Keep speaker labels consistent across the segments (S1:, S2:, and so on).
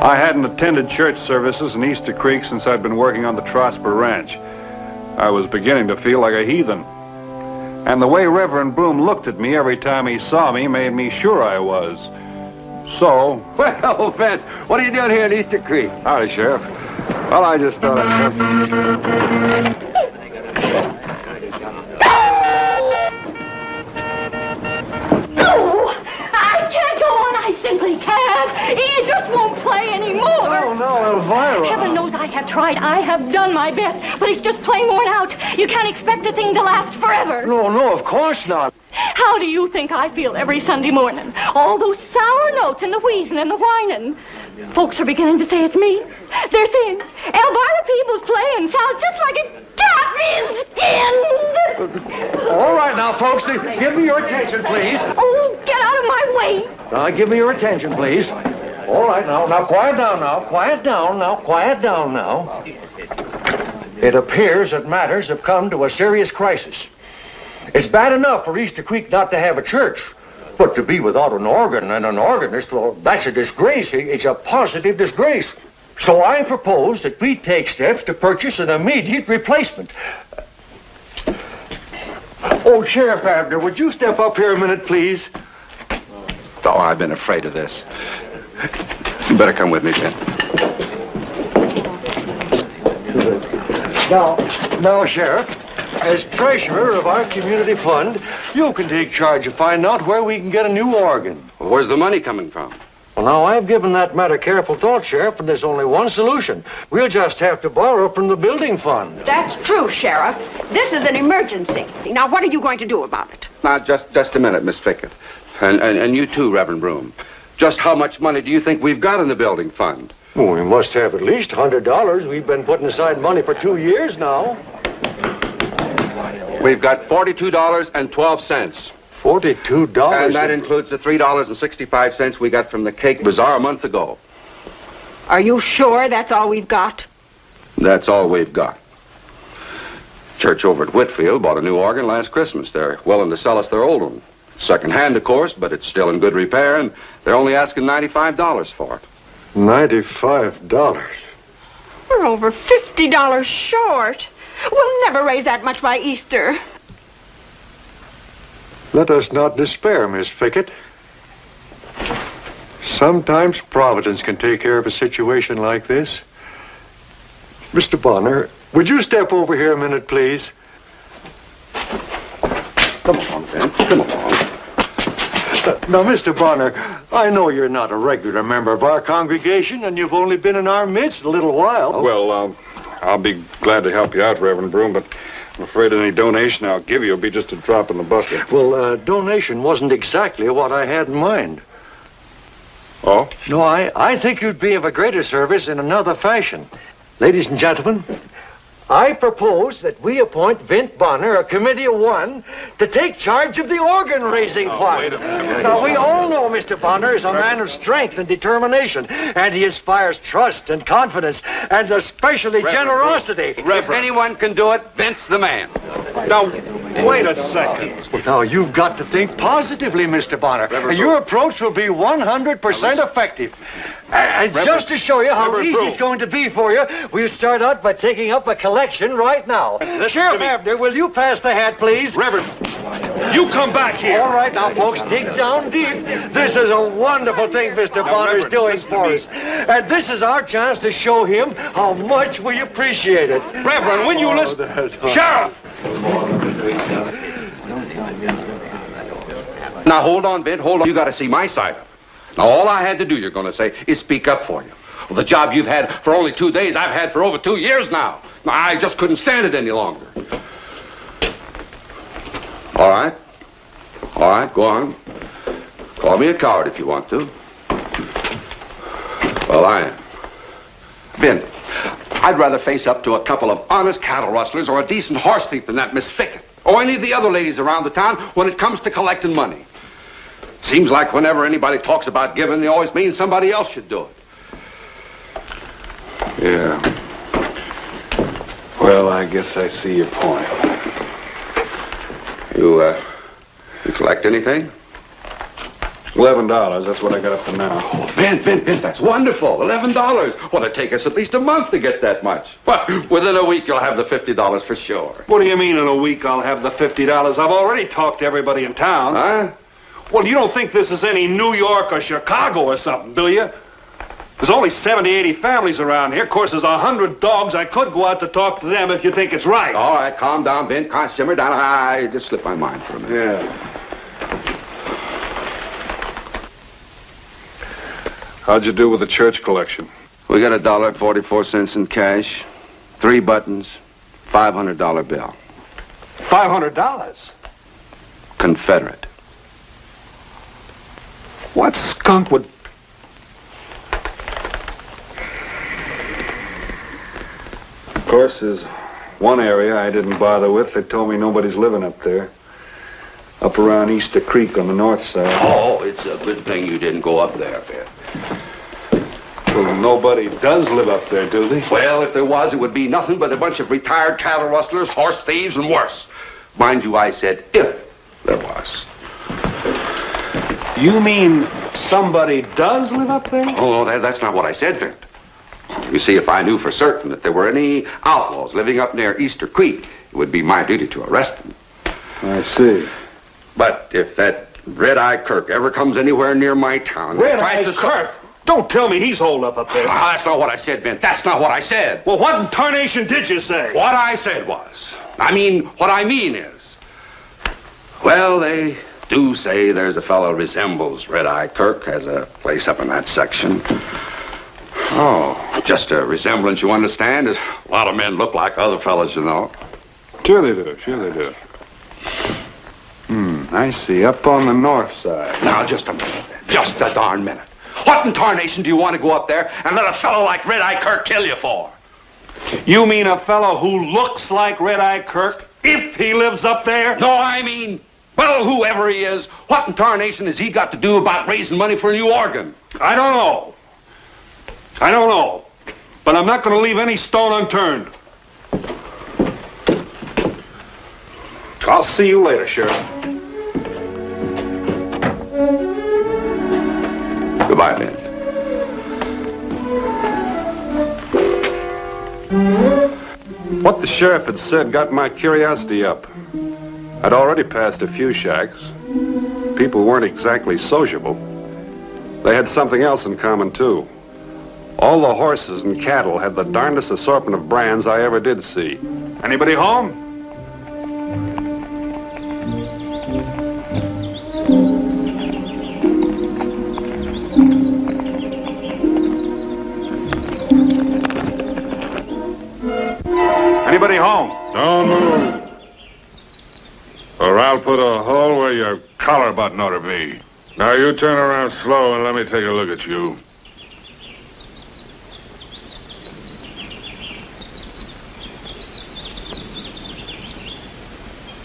S1: I hadn't attended church services in Easter Creek since I'd been working on the Trosper Ranch. I was beginning to feel like a heathen. And the way Reverend Broom looked at me every time he saw me made me sure I was. So...
S2: Well, Vince, what are you doing here in Easter Creek?
S1: Howdy, Sheriff. Well, I just thought I'd...
S3: Simply can't. He just won't play anymore.
S1: No, Elvira.
S3: Heaven knows I have tried. I have done my best, but he's just plain worn out. You can't expect a thing to last forever.
S2: No, of course not.
S3: How do you think I feel every Sunday morning? All those sour notes and the wheezing and the whining. Folks are beginning to say it's me. They're saying, Elvira Peoples playing sounds just like a cat in.
S2: All right now, folks, give me your attention, please.
S3: Oh, get out of my way.
S2: Give me your attention, please. All right, now, quiet down now. It appears that matters have come to a serious crisis. It's bad enough for Easter Creek not to have a church, but to be without an organ and an organist, well, that's a disgrace. It's a positive disgrace. So I propose that we take steps to purchase an immediate replacement. Oh, Sheriff Abner, would you step up here a minute, please?
S4: Oh, I've been afraid of this. You better come with me, Ben.
S2: Now, Sheriff, as treasurer of our community fund, you can take charge of finding out where we can get a new organ.
S4: Well, where's the money coming from?
S2: Well, now, I've given that matter careful thought, Sheriff, and there's only one solution. We'll just have to borrow from the building fund.
S5: That's true, Sheriff. This is an emergency. Now, what are you going to do about it?
S4: Now, just a minute, Miss Fickett. And you too, Reverend Broom. Just how much money do you think we've got in the building fund?
S2: Well, we must have at least $100. We've been putting aside money for 2 years now.
S4: We've got $42.12.
S2: $42?
S4: And that includes the $3.65 we got from the Cake Bazaar a month ago.
S5: Are you sure that's all we've got?
S4: That's all we've got. Church over at Whitfield bought a new organ last Christmas. They're willing to sell us their old one. Second-hand, of course, but it's still in good repair, and they're only asking $95 for it.
S2: $95?
S5: We're over $50 short. We'll never raise that much by Easter.
S2: Let us not despair, Miss Fickett. Sometimes Providence can take care of a situation like this. Mr. Bonner, would you step over here a minute, please?
S4: Come on, Ben. Come along.
S2: Now, Mr. Bonner, I know you're not a regular member of our congregation, and you've only been in our midst a little while.
S1: Well, I'll be glad to help you out, Reverend Broom, but I'm afraid any donation I'll give you will be just a drop in the bucket.
S2: Well, donation wasn't exactly what I had in mind.
S1: Oh?
S2: No, I think you'd be of a greater service in another fashion. Ladies and gentlemen, I propose that we appoint Vint Bonner, a committee of one, to take charge of the organ-raising fund.
S1: Wait a minute.
S2: Now, we all know Mr. Bonner is a man of strength and determination, and he inspires trust and confidence, and especially generosity.
S4: If anyone can do it, Vince the man.
S1: Now, wait a second.
S2: Well, now, you've got to think positively, Mr. Bonner. Your approach will be 100% effective. And just to show you how easy it's going to be for you, we'll start out by taking up a collection right now. Sheriff Abner, will you pass the hat, please?
S1: Reverend, you come back here.
S2: All right, now, folks, dig down deep. This is a wonderful thing Mr. Bonner is doing for us. And this is our chance to show him how much we appreciate it.
S1: Reverend, when you listen... Sheriff!
S4: Now, hold on, Vint. Hold on. You got to see my side of it. Now, all I had to do, you're going to say, is speak up for you. Well, the job you've had for only 2 days, I've had for over 2 years now. I just couldn't stand it any longer. All right. All right, go on. Call me a coward if you want to. Well, I am. Vint, I'd rather face up to a couple of honest cattle rustlers or a decent horse thief than that Miss Fickett, or any of the other ladies around the town when it comes to collecting money. Seems like whenever anybody talks about giving, they always mean somebody else should do it.
S1: Yeah. Well, I guess I see your point.
S4: You collect anything?
S1: $11, that's what I got up to now.
S4: Oh, Ben, that's wonderful. $11. Well, it'd take us at least a month to get that much. Well, within a week, you'll have the $50 for sure.
S1: What do you mean in a week I'll have the $50? I've already talked to everybody in town.
S4: Huh?
S1: Well, you don't think this is any New York or Chicago or something, do you? There's only 70, 80 families around here. Of course, there's 100 dogs. I could go out to talk to them if you think it's right.
S4: All right, calm down, Ben. Simmer down. I just slipped my mind for a minute.
S1: Yeah. How'd you do with the church collection?
S4: We got $1.44 in cash, 3 buttons, $500 bill.
S1: $500?
S4: Confederate.
S1: What skunk would... Of course, there's one area I didn't bother with. They told me nobody's living up there. Up around Easter Creek on the north side.
S4: Oh, it's a good thing you didn't go up there, Ben.
S1: Well, nobody does live up there, do they?
S4: Well, if there was, it would be nothing but a bunch of retired cattle rustlers, horse thieves, and worse. Mind you, I said if there was.
S1: You mean somebody does live up there?
S4: Oh, that's not what I said, Vint. You see, if I knew for certain that there were any outlaws living up near Easter Creek, it would be my duty to arrest them.
S1: I see.
S4: But if that Red-Eye Kirk ever comes anywhere near my town...
S1: Red-Eye Kirk? Don't tell me he's holed up there.
S4: Ah, that's not what I said, Ben. That's not what I said.
S1: Well, what in tarnation did you say?
S4: What I said was... what I mean is... Well, they do say there's a fellow resembles Red-Eye Kirk, has a place up in that section. Oh, just a resemblance, you understand? A lot of men look like other fellas, you know.
S1: Sure they do. I see. Up on the north side.
S4: Now, just a minute. Just a darn minute. What in tarnation do you want to go up there and let a fellow like Red-Eye Kirk kill you for?
S1: You mean a fellow who looks like Red-Eye Kirk, if he lives up there?
S4: No, well, whoever he is, what in tarnation has he got to do about raising money for a new organ?
S1: I don't know. But I'm not going to leave any stone unturned. I'll see you later, Sheriff.
S4: Goodbye, Ben.
S1: What the sheriff had said got my curiosity up. I'd already passed a few shacks. People weren't exactly sociable. They had something else in common, too. All the horses and cattle had the darndest assortment of brands I ever did see. Anybody home? Anybody home?
S6: Don't move. Or I'll put a hole where your collar button ought to be. Now you turn around slow and let me take a look at you.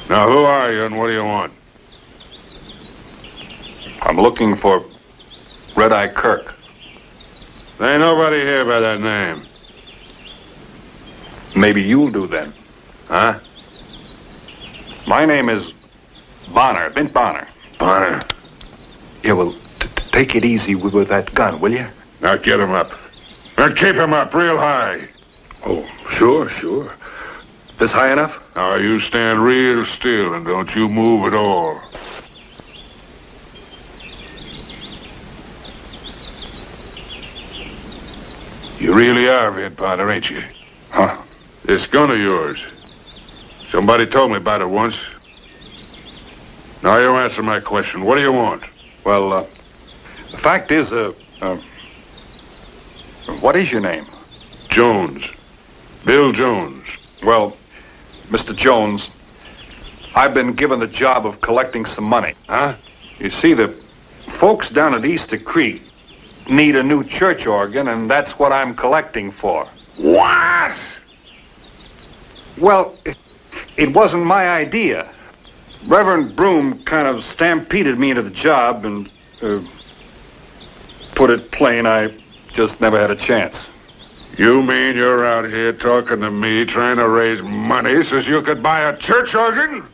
S6: Now who are you and what do you want?
S1: I'm looking for Red-Eye Kirk.
S6: There ain't nobody here by that name.
S1: Maybe you'll do then.
S6: Huh?
S1: My name is Bonner, Bint Bonner.
S6: Bonner.
S1: Yeah, well, take it easy with that gun, will you?
S6: Now get him up. Now keep him up real high.
S1: Oh, sure. This high enough?
S6: Now you stand real still and don't you move at all. You really are Red Bonner, ain't you?
S1: Huh?
S6: This gun of yours. Somebody told me about it once. Now you answer my question. What do you want?
S1: Well, the fact is, what is your name?
S6: Jones. Bill Jones.
S1: Well, Mr. Jones, I've been given the job of collecting some money.
S6: Huh?
S1: You see, the folks down at Easter Creek need a new church organ, and that's what I'm collecting for.
S6: What?
S1: Well, it wasn't my idea. Reverend Broom kind of stampeded me into the job, and put it plain, I just never had a chance.
S6: You mean you're out here talking to me, trying to raise money so you could buy a church organ?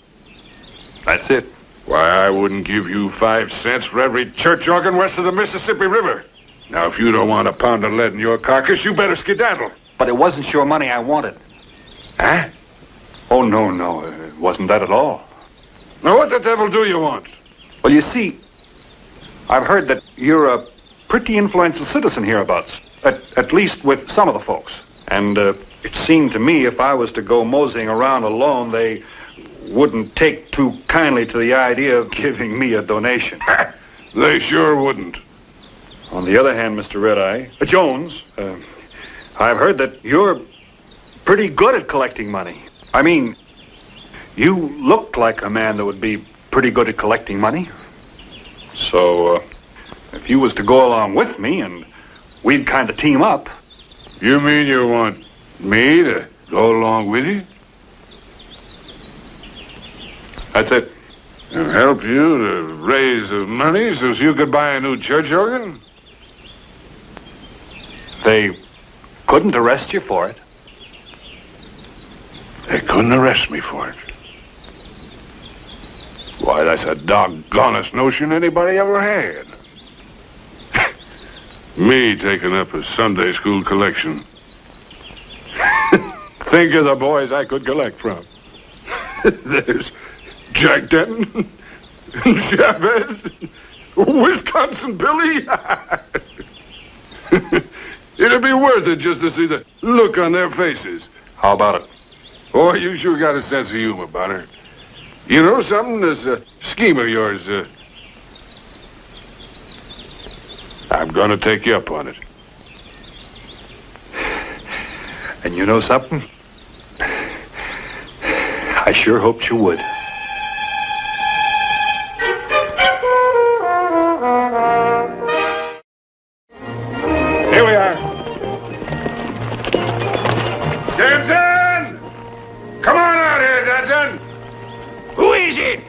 S1: That's it.
S6: Why, I wouldn't give you 5 cents for every church organ west of the Mississippi River. Now, if you don't want a pound of lead in your carcass, you better skedaddle.
S1: But it wasn't your money I wanted.
S6: Huh?
S1: Oh, no, it wasn't that at all.
S6: Now, what the devil do you want?
S1: Well, you see, I've heard that you're a pretty influential citizen hereabouts, at least with some of the folks. And it seemed to me if I was to go moseying around alone, they wouldn't take too kindly to the idea of giving me a donation.
S6: They sure wouldn't.
S1: On the other hand, Mr. Red-Eye, Jones, I've heard that you're pretty good at collecting money. I mean, you look like a man that would be pretty good at collecting money. So, if you was to go along with me and we'd kind of team up.
S6: You mean you want me to go along with you?
S1: That's it.
S6: And help you to raise the money so you could buy a new church organ?
S1: They couldn't arrest you for it.
S6: They couldn't arrest me for it. Why, that's a doggonest notion anybody ever had. Me taking up a Sunday school collection. Think of the boys I could collect from. There's Jack Denton, Chavez, Wisconsin Billy. It'd be worth it just to see the look on their faces.
S1: How about it?
S6: Boy, you sure got a sense of humor, Bonner. You know something? This scheme of yours, I'm gonna take you up on it.
S1: And you know something? I sure hoped you would.
S6: Here we are. Denton! Come on out here, Denton! Who is it?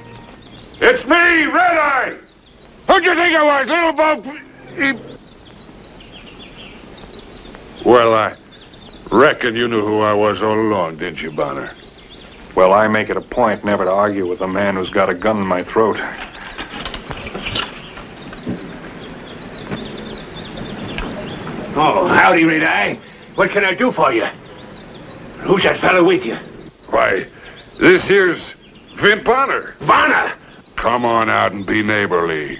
S6: It's me, Red-Eye! Who'd you think I was, little boat? Well, I reckon you knew who I was all along, didn't you, Bonner?
S1: Well, I make it a point never to argue with a man who's got a gun in my throat.
S2: Oh, howdy, Red-Eye. What can I do for you? Who's that fellow with you?
S6: Why, this here's Vint Bonner.
S2: Bonner!
S6: Come on out and be neighborly.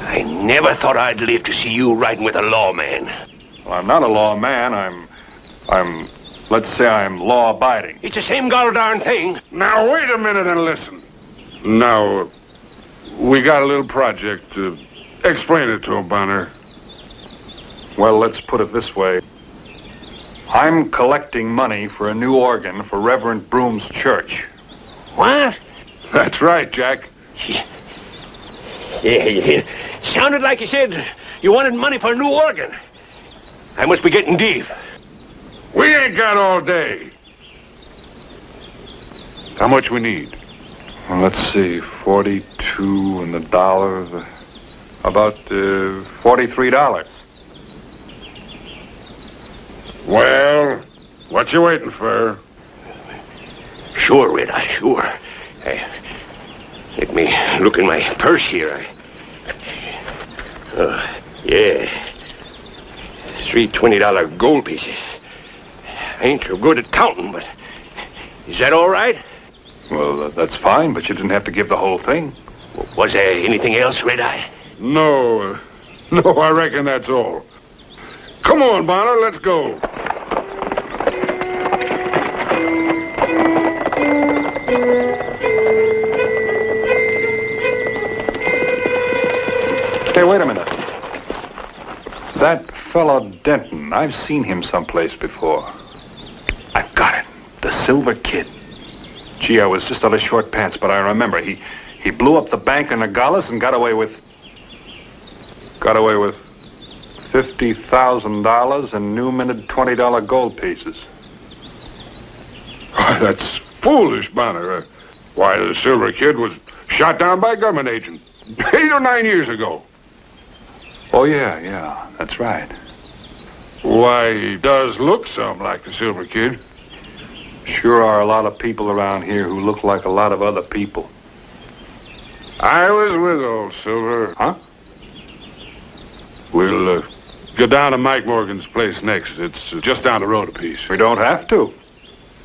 S2: I never thought I'd live to see you riding with a lawman.
S1: Well, I'm not a lawman. Let's say I'm law-abiding.
S2: It's the same gol-darn thing.
S6: Now, wait a minute and listen. Now, we got a little project. Explain it to him, Bonner.
S1: Well, let's put it this way. I'm collecting money for a new organ for Reverend Broom's church.
S2: What?
S6: That's right, Jack.
S2: Yeah. Sounded like you said you wanted money for a new organ. I must be getting deep.
S6: We ain't got all day. How much we need?
S1: Well, let's see, 42 and the dollar, about $43.
S6: Well, what you waiting for?
S2: Sure, Red-Eye, sure. Let me look in my purse here. Yeah. 3 $20 gold pieces. I ain't so good at counting, but is that all right?
S1: Well, that's fine, but you didn't have to give the whole thing.
S2: Was there anything else, Red-Eye?
S6: No, I reckon that's all. Come on, Bonner, let's go.
S1: Hey, wait a minute. That fellow Denton, I've seen him someplace before. I've got it. The Silver Kid. Gee, I was just out of short pants, but I remember. He blew up the bank in Nogales and got away with $50,000 in new minted $20 gold pieces.
S6: Why, that's foolish, Bonner. Why, the Silver Kid was shot down by a government agent 8 or 9 years ago.
S1: Oh, yeah, that's right.
S6: Why, he does look some like the Silver Kid.
S1: Sure are a lot of people around here who look like a lot of other people.
S6: I was with old Silver.
S1: Huh?
S6: We'll go down to Mike Morgan's place next. It's just down the road a piece.
S1: We don't have to.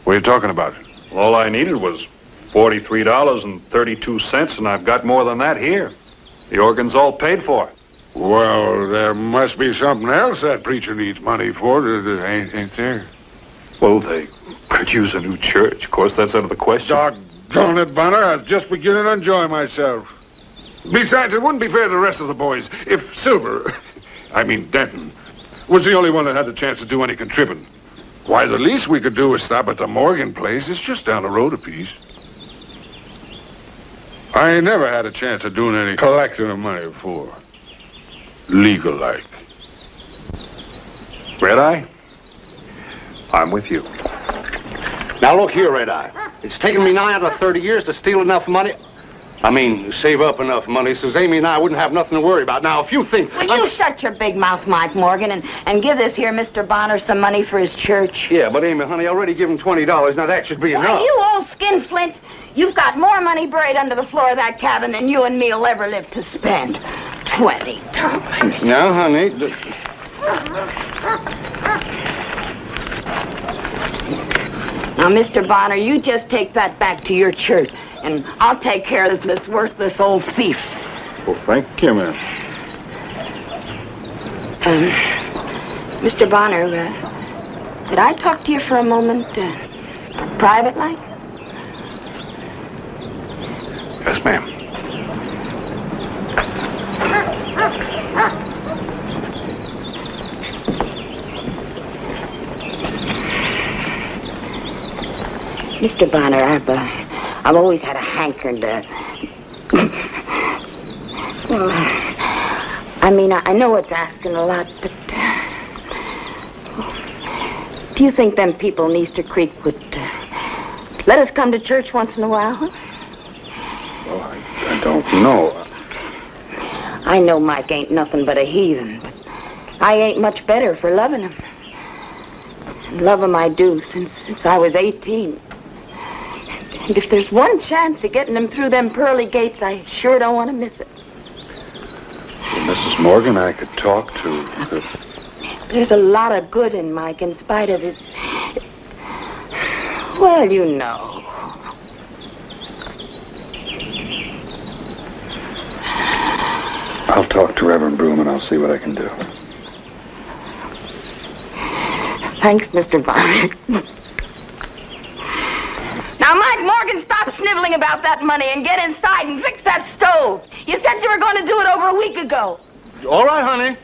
S6: What are you talking about?
S1: All I needed was $43.32, and I've got more than that here. The organ's all paid for.
S6: Well, there must be something else that preacher needs money for, ain't there?
S1: Well, they could use a new church. Of course, that's out of the question.
S6: Doggone it, Bonner. I was just beginning to enjoy myself. Besides, it wouldn't be fair to the rest of the boys if Silver, I mean Denton, was the only one that had the chance to do any contributing. Why, the least we could do was stop at the Morgan place. It's just down the road a piece. I ain't never had a chance of doing any collecting of money before. Legal-like.
S1: Red Eye? I'm with you.
S2: Now look here, Red Eye. It's taken me 9 out of 30 years to steal enough money. Save up enough money so Amy and I wouldn't have nothing to worry about. Now, if you think...
S7: Will you shut your big mouth, Mike Morgan, and give this here Mr. Bonner some money for his church?
S2: Yeah, but Amy, honey, I already give him $20. Now, that should be enough.
S7: You old skinflint. You've got more money buried under the floor of that cabin than you and me'll ever live to spend. $20.
S2: Now, honey...
S7: Now, Mr. Bonner, you just take that back to your church, and I'll take care of this worthless old thief.
S1: Well, thank you, ma'am.
S7: Mr. Bonner, could I talk to you for a moment, private-like?
S1: Yes, ma'am.
S7: Mr. Bonner, I've always had a hankering to... Well, I know it's asking a lot, but... do you think them people in Easter Creek would let us come to church once in a while? Huh?
S1: Well, I don't know.
S7: I know Mike ain't nothing but a heathen, but I ain't much better for loving him. And love him I do since I was 18. And if there's one chance of getting him through them pearly gates, I sure don't want to miss it.
S1: Well, Mrs. Morgan, I could talk to.
S7: There's a lot of good in Mike in spite of his... Well, you know.
S1: I'll talk to Reverend Broom and I'll see what I can do.
S7: Thanks, Mr. Bonner. Now, Mike Morgan, stop sniveling about that money and get inside and fix that stove. You said you were going to do it over a week ago.
S2: All right, honey.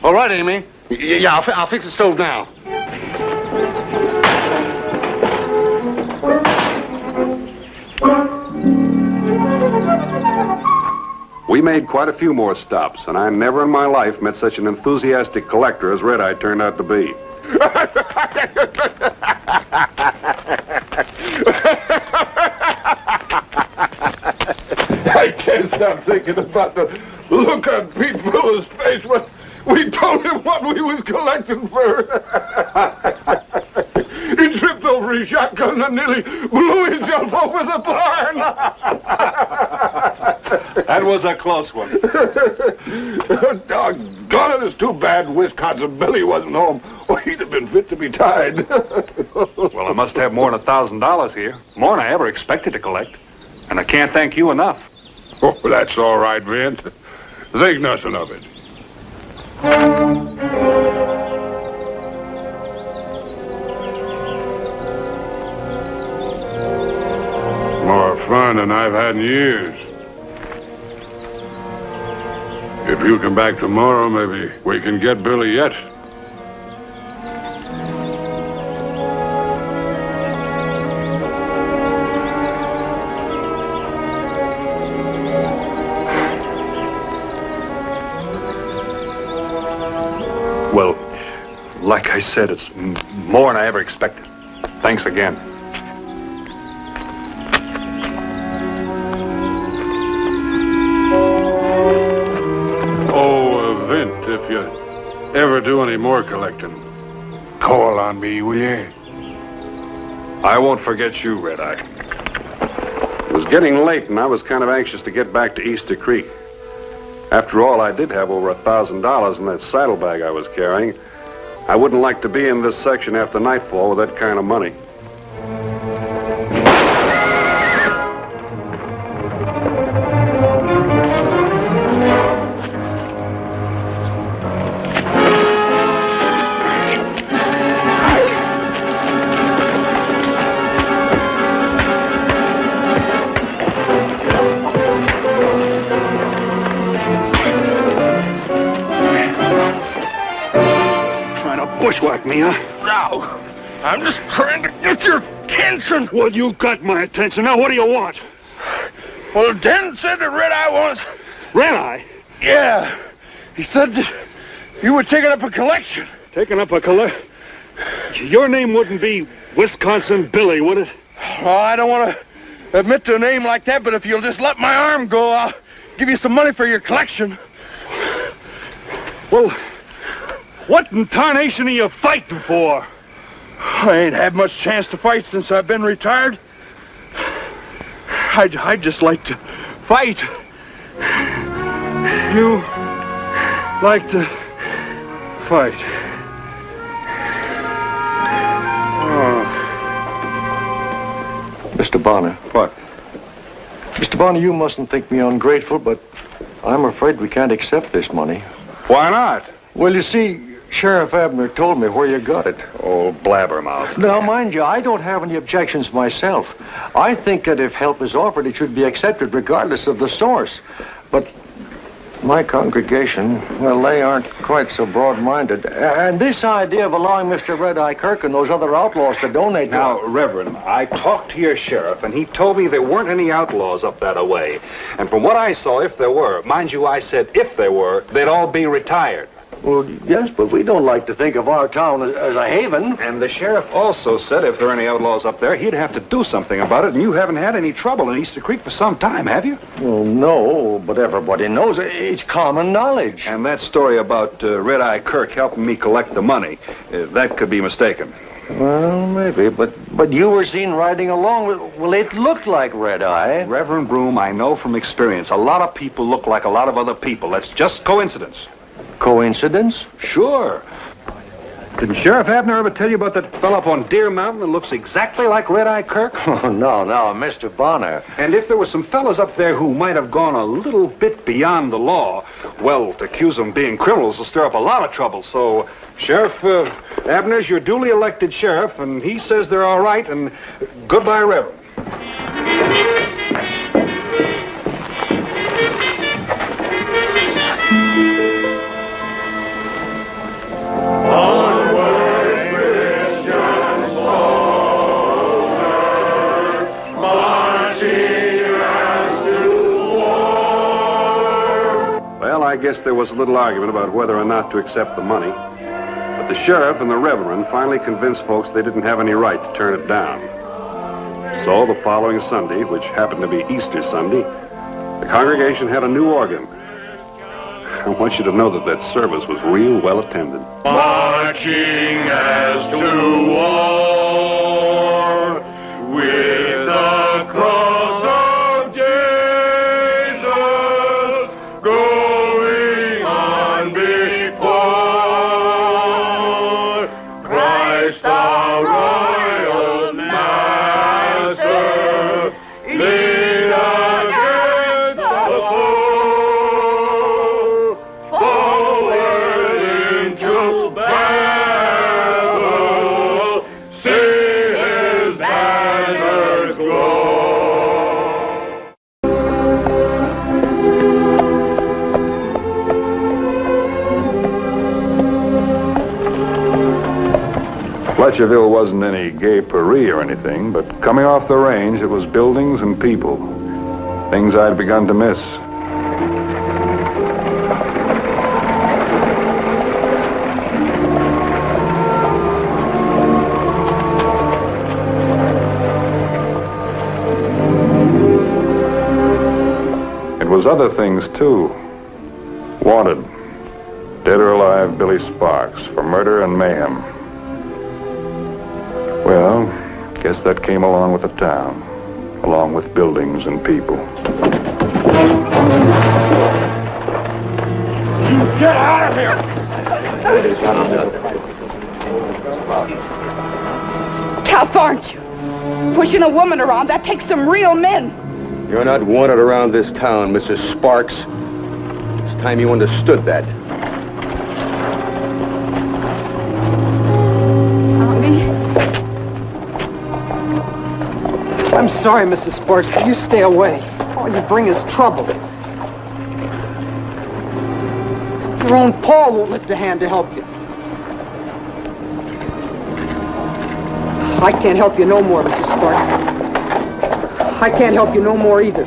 S2: All right, Amy. Yeah, I'll fix the stove now.
S4: We made quite a few more stops, and I never in my life met such an enthusiastic collector as Red Eye turned out to be.
S6: I can't stop thinking about the look on Pete Miller's face when we told him what we was collecting for. He tripped over his shotgun and nearly blew himself over the barn.
S1: That was a close one.
S6: Doggone it, it's too bad Wisconsin Billy wasn't home, or he'd have been fit to be tied.
S1: Well, I must have more than $1,000 here. More than I ever expected to collect. And I can't thank you enough.
S6: Oh, that's all right, Vint. Think nothing of it. More fun than I've had in years. If you come back tomorrow, maybe we can get Billy yet.
S1: Well, like I said, it's more than I ever expected. Thanks again.
S6: ever do any more collecting, call on me, will you?
S1: I won't forget you, Red Eye. It was getting late, and I was kind of anxious to get back to Easter Creek. After all, I did have over $1,000 in that saddlebag I was carrying. I wouldn't like to be in this section after nightfall with that kind of money.
S6: Bushwhack me, huh? No. I'm just trying to get your attention. Well, you got my attention. Now, what do you want? Well, Den said that Red Eye wants... Red Eye? Yeah. He said that you were taking up a collection. Taking up a collection? Your name wouldn't be Wisconsin Billy, would it? Oh, I don't want to admit to a name like that, but if you'll just let my arm go, I'll give you some money for your collection. Well... what in tarnation are you fighting for? I ain't had much chance to fight since I've been retired. I'd just like to fight. You like to fight. Oh.
S2: Mr. Bonner.
S1: What?
S2: Mr. Bonner, you mustn't think me ungrateful, but I'm afraid we can't accept this money.
S1: Why not?
S2: Well, you see, Sheriff Abner told me where you got it.
S1: Oh, blabbermouth.
S2: Now, mind you, I don't have any objections myself. I think that if help is offered, it should be accepted regardless of the source. But my congregation, well, they aren't quite so broad-minded. And this idea of allowing Mr. Red Eye Kirk and those other outlaws to donate...
S1: Now, Reverend, I talked to your sheriff, and he told me there weren't any outlaws up that way. And from what I saw, if there were, mind you, I said if there were, they'd all be retired.
S2: Well, yes, but we don't like to think of our town as a haven.
S1: And the sheriff also said if there are any outlaws up there, he'd have to do something about it, and you haven't had any trouble in Easter Creek for some time, have you?
S2: Well, no, but everybody knows it. It's common knowledge.
S1: And that story about Red Eye Kirk helping me collect the money, that could be mistaken.
S2: Well, maybe, but you were seen riding along with... Well, it looked like Red Eye.
S1: Reverend Broom, I know from experience, a lot of people look like a lot of other people. That's just coincidence.
S2: Coincidence?
S1: Sure. Didn't Sheriff Abner ever tell you about that fellow up on Deer Mountain that looks exactly like Red Eye Kirk?
S2: Oh, no, Mr. Bonner.
S1: And if there were some fellas up there who might have gone a little bit beyond the law, well, to accuse them of being criminals will stir up a lot of trouble. So, Sheriff Abner's your duly elected sheriff, and he says they're all right, and goodbye, Reverend. I guess there was a little argument about whether or not to accept the money. But the sheriff and the reverend finally convinced folks they didn't have any right to turn it down. So the following Sunday, which happened to be Easter Sunday, the congregation had a new organ. I want you to know that that service was real well attended.
S8: Marching as to war with the cross of Jesus going on before Christ our royal master lead against the foe forward into battle, see his banners glow.
S1: Fletcherville wasn't any gay Paris or anything, but coming off the range, it was buildings and people. Things I'd begun to miss. It was other things, too. Wanted. Dead or alive. alive Billy Sparks for murder and mayhem. Well, guess that came along with the town, along with buildings and people.
S6: Get out of here!
S5: Tough, aren't you? Pushing a woman around, that takes some real men.
S2: You're not wanted around this town, Mrs. Sparks. It's time you understood that.
S9: I'm sorry, Mrs. Sparks, but you stay away. All you bring is trouble. Your own Paul won't lift a hand to help you. I can't help you no more, Mrs. Sparks. I can't help you no more either.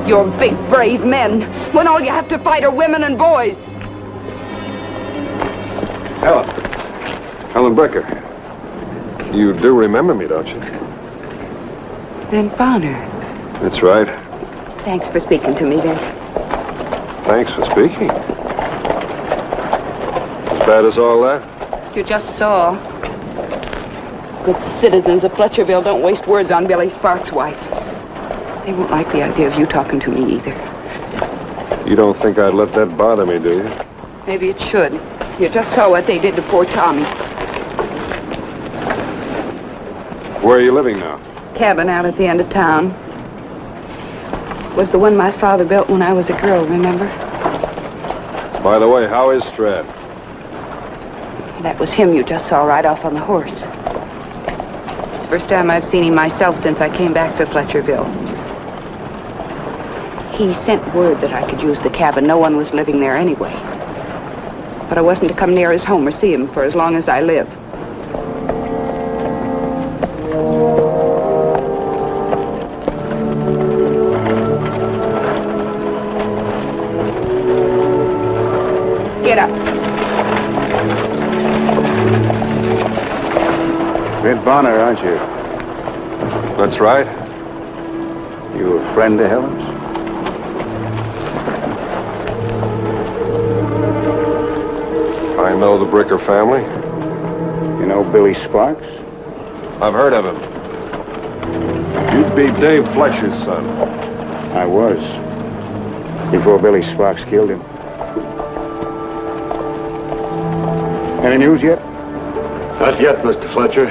S5: You're big, brave men, when all you have to fight are women and boys.
S1: Helen Bricker. You do remember me, don't you?
S7: Vin Bonner.
S1: That's right.
S7: Thanks for speaking to me, Vin.
S1: Thanks for speaking. As bad as all that?
S5: You just saw. Good citizens of Fletcherville don't waste words on Billy Sparks' wife. They won't like the idea of you talking to me either.
S1: You don't think I'd let that bother me, do you?
S5: Maybe it should. You just saw what they did to poor Tommy.
S1: Where are you living now?
S5: Cabin out at the end of town. Was the one my father built when I was a girl, remember?
S1: By the way, how is Strad?
S5: That was him you just saw right off on the horse. It's the first time I've seen him myself since I came back to Fletcherville. He sent word that I could use the cabin. No one was living there anyway. But I wasn't to come near his home or see him for as long as I live. Get up.
S2: Vin Bonner, aren't you?
S1: That's right.
S2: You a friend of Helen's?
S1: I know the Bricker family.
S2: You know Billy Sparks?
S1: I've heard of him. You'd be Dave Fletcher's son.
S2: I was. Before Billy Sparks killed him. Any news yet?
S1: Not yet, Mr. Fletcher.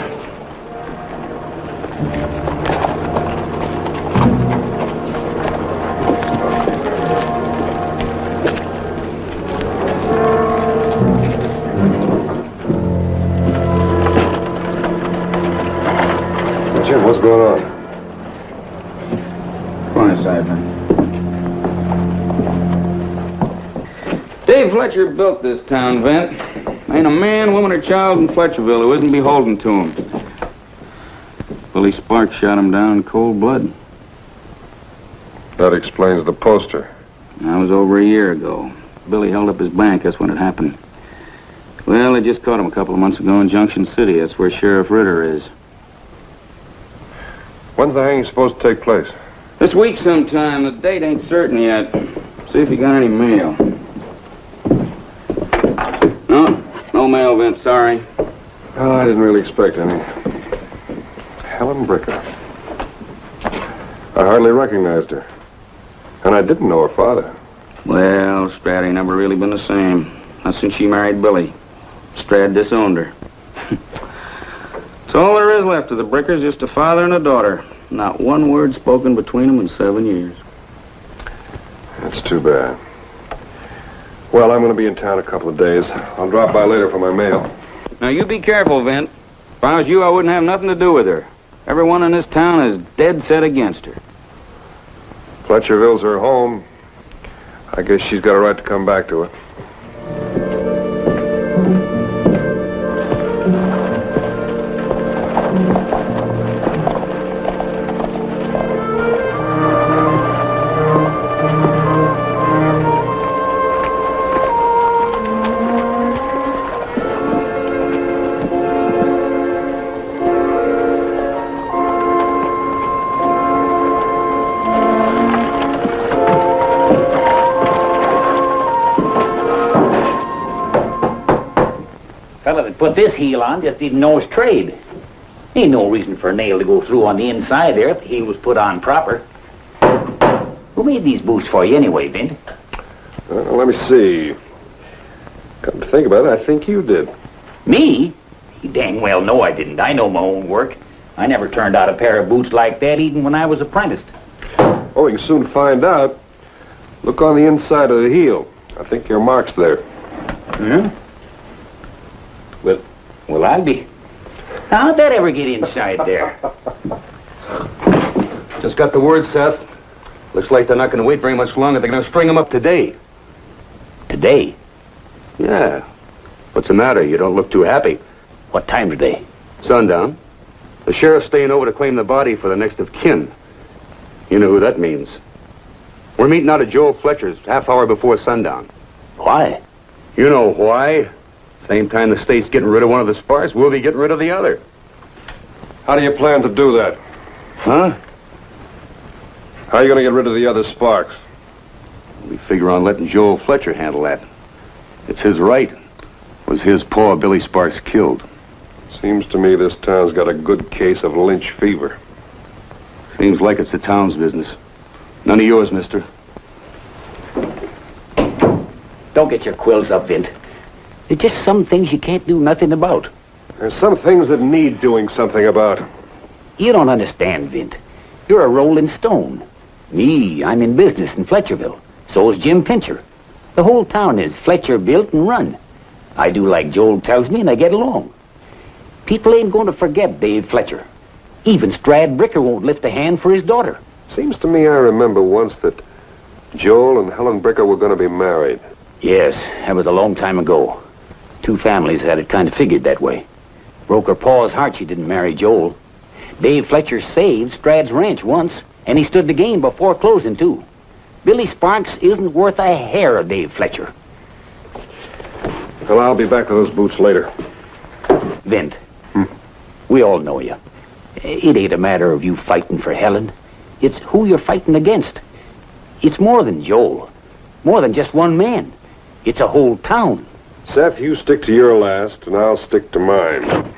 S1: Jim, what's going on?
S10: Go on inside, man. Dave Fletcher built this town, Vent. Ain't a man, woman, or child in Fletcherville who isn't beholden to him. Billy Sparks shot him down in cold blood.
S1: That explains the poster.
S10: That was over a year ago. Billy held up his bank. That's when it happened. Well, they just caught him a couple of months ago in Junction City. That's where Sheriff Ritter is.
S1: When's the hanging supposed to take place?
S10: This week sometime. The date ain't certain yet. See if you got any mail. No mail, Vince, sorry.
S1: Well, I didn't really expect any. Helen Bricker. I hardly recognized her. And I didn't know her father.
S10: Well, Strad ain't never really been the same. Not since she married Billy. Strad disowned her. That's all there is left of the Brickers, just a father and a daughter. Not one word spoken between them in 7 years.
S1: That's too bad. Well, I'm going to be in town a couple of days. I'll drop by later for my mail.
S10: Now, you be careful, Vint. If I was you, I wouldn't have nothing to do with her. Everyone in this town is dead set against her.
S1: Fletcherville's her home. I guess she's got a right to come back to it.
S11: fella that put this heel on just didn't know his trade. Ain't no reason for a nail to go through on the inside there if the heel was put on proper. Who made these boots for you anyway, Vint?
S1: Let me see. Come to think about it, I think you did.
S11: Me? You dang well know I didn't. I know my own work. I never turned out a pair of boots like that even when I was apprenticed.
S1: Oh, we can soon find out. Look on the inside of the heel. I think your mark's there.
S11: Hmm? Well, I'll be... How'd that ever get inside there?
S2: Just got the word, Seth. Looks like they're not going to wait very much longer. They're going to string them up today.
S11: Today?
S2: Yeah. What's the matter? You don't look too happy.
S11: What time today?
S2: Sundown. The sheriff's staying over to claim the body for the next of kin. You know who that means. We're meeting out at Joel Fletcher's half-hour before sundown.
S11: Why?
S2: You know why. Same time the state's getting rid of one of the Sparks, we'll be getting rid of the other.
S1: How do you plan to do that?
S2: Huh?
S1: How are you going to get rid of the other Sparks?
S2: We figure on letting Joel Fletcher handle that. It's his right. It was his paw Billy Sparks killed.
S1: Seems to me this town's got a good case of lynch fever.
S2: Seems like it's the town's business. None of yours, mister.
S11: Don't get your quills up, Vint. There's just some things you can't do nothing about.
S1: There's some things that need doing something about.
S11: You don't understand, Vint. You're a rolling stone. Me, I'm in business in Fletcherville. So is Jim Pincher. The whole town is Fletcher built and run. I do like Joel tells me and I get along. People ain't going to forget Dave Fletcher. Even Strad Bricker won't lift a hand for his daughter.
S1: Seems to me I remember once that Joel and Helen Bricker were going to be married.
S11: Yes, that was a long time ago. Two families had it kind of figured that way. Broke her pa's heart she didn't marry Joel. Dave Fletcher saved Strad's ranch once, and he stood the game before closing, too. Billy Sparks isn't worth a hair of Dave Fletcher.
S1: Well, I'll be back to those boots later.
S11: Vint, we all know you. It ain't a matter of you fighting for Helen. It's who you're fighting against. It's more than Joel. More than just one man. It's a whole town.
S1: Seth, you stick to your last, and I'll stick to mine.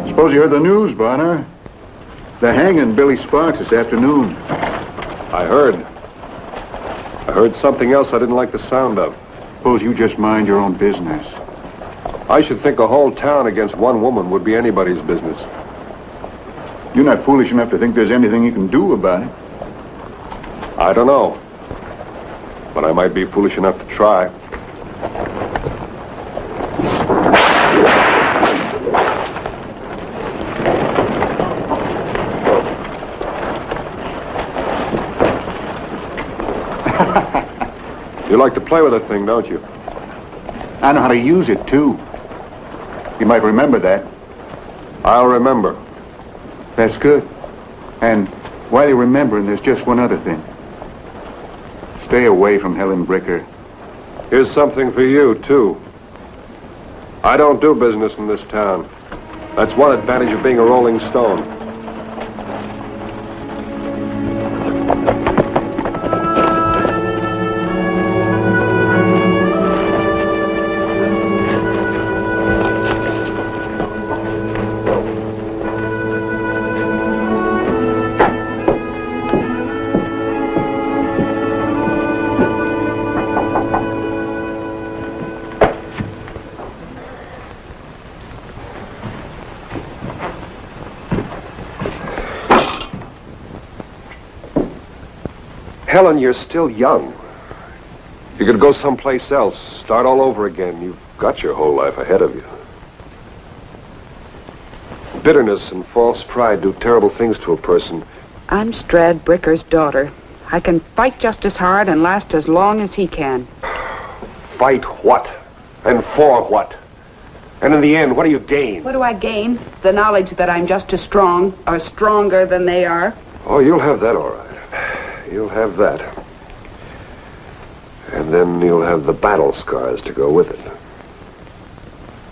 S12: Suppose you heard the news, Bonner. They're hanging Billy Sparks this afternoon.
S1: I heard something else I didn't like the sound of.
S12: Suppose you just mind your own business.
S1: I should think a whole town against one woman would be anybody's business.
S12: You're not foolish enough to think there's anything you can do about it.
S1: I don't know. But I might be foolish enough to try. You like to play with a thing, don't you?
S12: I know how to use it, too. You might remember that.
S1: I'll remember.
S12: That's good. And while you're remembering, there's just one other thing. Stay away from Helen Bricker.
S1: Here's something for you, too. I don't do business in this town. That's one advantage of being a rolling stone. Helen, you're still young. You could go someplace else, start all over again. You've got your whole life ahead of you. Bitterness and false pride do terrible things to a person.
S5: I'm Strad Bricker's daughter. I can fight just as hard and last as long as he can.
S1: Fight what? And for what? And in the end, what do you gain?
S5: What do I gain? The knowledge that I'm just as strong or stronger than they are.
S1: Oh, you'll have that all right.
S13: You'll have that. And then you'll have the battle scars to go with it.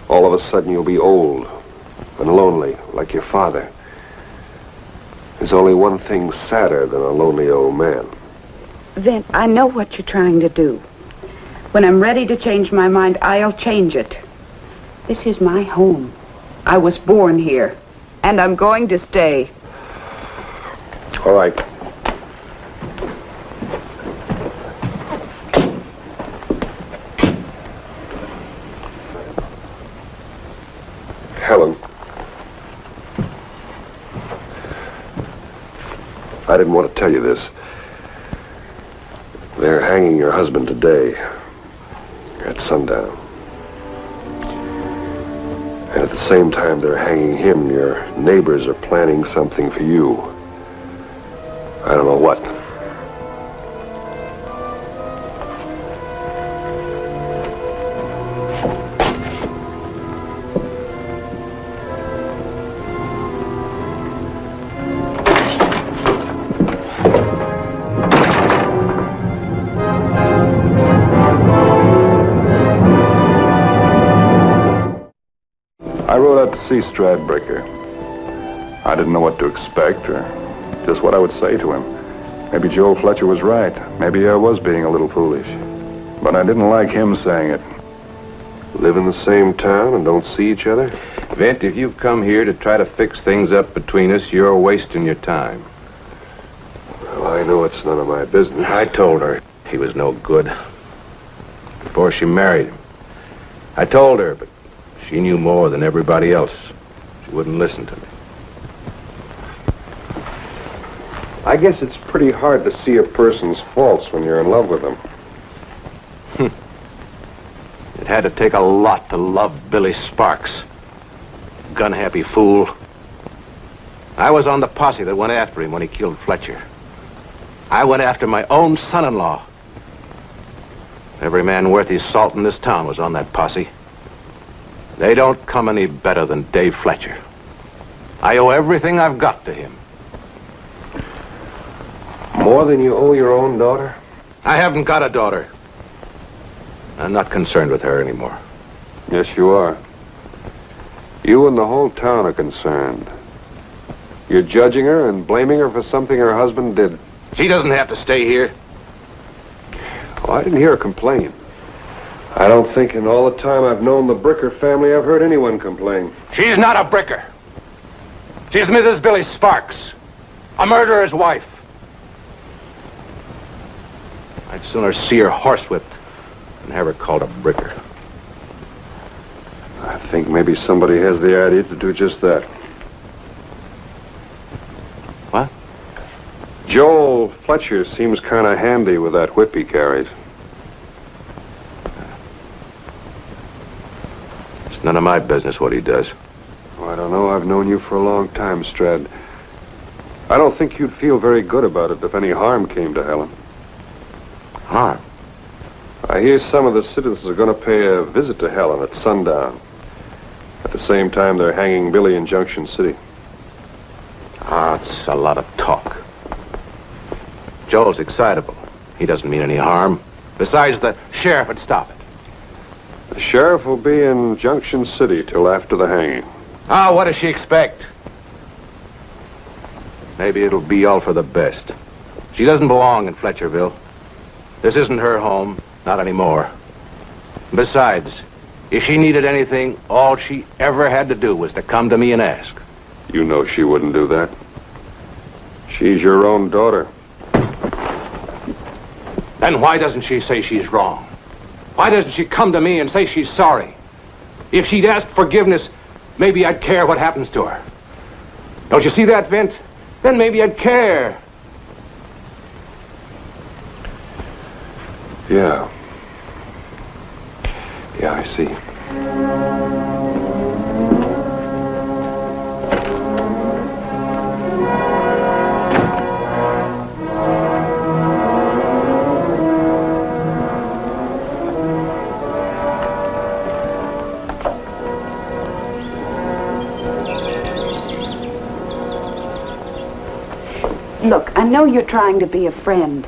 S13: All of a sudden you'll be old and lonely, like your father. There's only one thing sadder than a lonely old man.
S5: Vin, I know what you're trying to do. When I'm ready to change my mind, I'll change it. This is my home. I was born here, and I'm going to stay.
S13: All right. Helen. I didn't want to tell you this. They're hanging your husband today at sundown. And at the same time they're hanging him, your neighbors are planning something for you. I don't know what.
S1: I rode out to see Stradbreaker. I didn't know what to expect or just what I would say to him. Maybe Joel Fletcher was right. Maybe I was being a little foolish. But I didn't like him saying it.
S13: Live in the same town and don't see each other?
S14: Vint, if you've come here to try to fix things up between us, you're wasting your time.
S13: Well, I know it's none of my business.
S14: I told her he was no good before she married him. I told her, but she knew more than everybody else. She wouldn't listen to me.
S13: I guess it's pretty hard to see a person's faults when you're in love with them.
S14: It had to take a lot to love Billy Sparks. Gun-happy fool. I was on the posse that went after him when he killed Fletcher. I went after my own son-in-law. Every man worth his salt in this town was on that posse. They don't come any better than Dave Fletcher. I owe everything I've got to him.
S13: More than you owe your own daughter?
S14: I haven't got a daughter. I'm not concerned with her anymore.
S13: Yes, you are. You and the whole town are concerned. You're judging her and blaming her for something her husband did.
S14: She doesn't have to stay here.
S13: Oh, I didn't hear her complain. I don't think in all the time I've known the Bricker family I've heard anyone complain.
S14: She's not a Bricker. She's Mrs. Billy Sparks, a murderer's wife. I'd sooner see her horsewhipped than have her called a Bricker.
S13: I think maybe somebody has the idea to do just that.
S14: What?
S13: Joel Fletcher seems kind of handy with that whip he carries.
S14: It's none of my business what he does.
S13: Oh, I don't know. I've known you for a long time, Strad. I don't think you'd feel very good about it if any harm came to Helen.
S14: Harm?
S13: I hear some of the citizens are going to pay a visit to Helen at sundown. At the same time, they're hanging Billy in Junction City.
S14: Ah, it's a lot of talk. Joel's excitable. He doesn't mean any harm. Besides, the sheriff would stop it.
S13: The sheriff will be in Junction City till after the hanging.
S14: Ah, what does she expect? Maybe it'll be all for the best. She doesn't belong in Fletcherville. This isn't her home, not anymore. Besides, if she needed anything, all she ever had to do was to come to me and ask.
S13: You know she wouldn't do that. She's your own daughter.
S14: Then why doesn't she say she's wrong? Why doesn't she come to me and say she's sorry? If she'd asked forgiveness, maybe I'd care what happens to her. Don't you see that, Vint? Then maybe I'd care.
S13: Yeah. Yeah, I see.
S5: Look, I know you're trying to be a friend.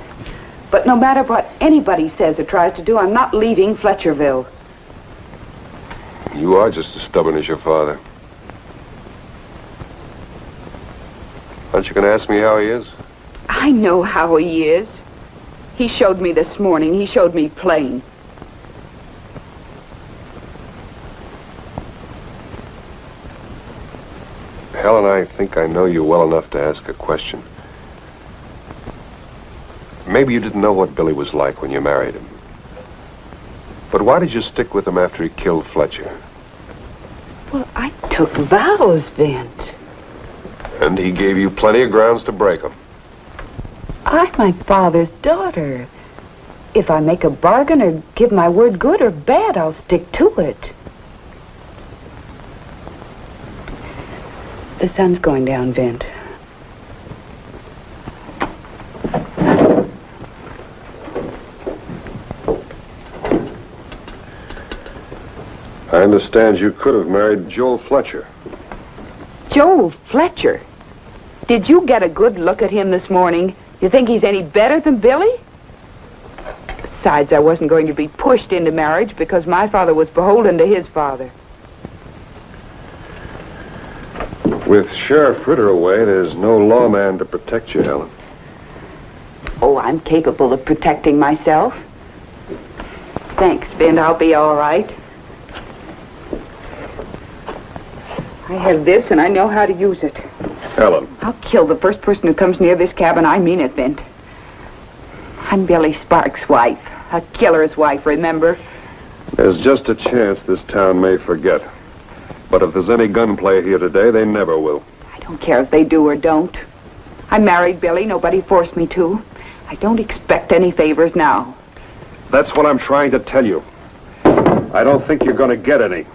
S5: But no matter what anybody says or tries to do, I'm not leaving Fletcherville.
S13: You are just as stubborn as your father. Aren't you going to ask me how he is?
S5: I know how he is. He showed me this morning. He showed me plain.
S13: Helen, I think I know you well enough to ask a question. Maybe you didn't know what Billy was like when you married him. But why did you stick with him after he killed Fletcher?
S5: Well, I took vows, Vint.
S13: And he gave you plenty of grounds to break them.
S5: I'm my father's daughter. If I make a bargain or give my word good or bad, I'll stick to it. The sun's going down, Vint.
S13: I understand you could have married Joel Fletcher.
S5: Joel Fletcher? Did you get a good look at him this morning? You think he's any better than Billy? Besides, I wasn't going to be pushed into marriage because my father was beholden to his father.
S13: With Sheriff Ritter away, there's no lawman to protect you, Helen.
S5: Oh, I'm capable of protecting myself. Thanks, Vint. I'll be all right. I have this, and I know how to use it.
S13: Helen.
S5: I'll kill the first person who comes near this cabin. I mean it, Vint. I'm Billy Sparks' wife. A killer's wife, remember?
S13: There's just a chance this town may forget. But if there's any gunplay here today, they never will.
S5: I don't care if they do or don't. I married Billy. Nobody forced me to. I don't expect any favors now.
S13: That's what I'm trying to tell you. I don't think you're going to get any.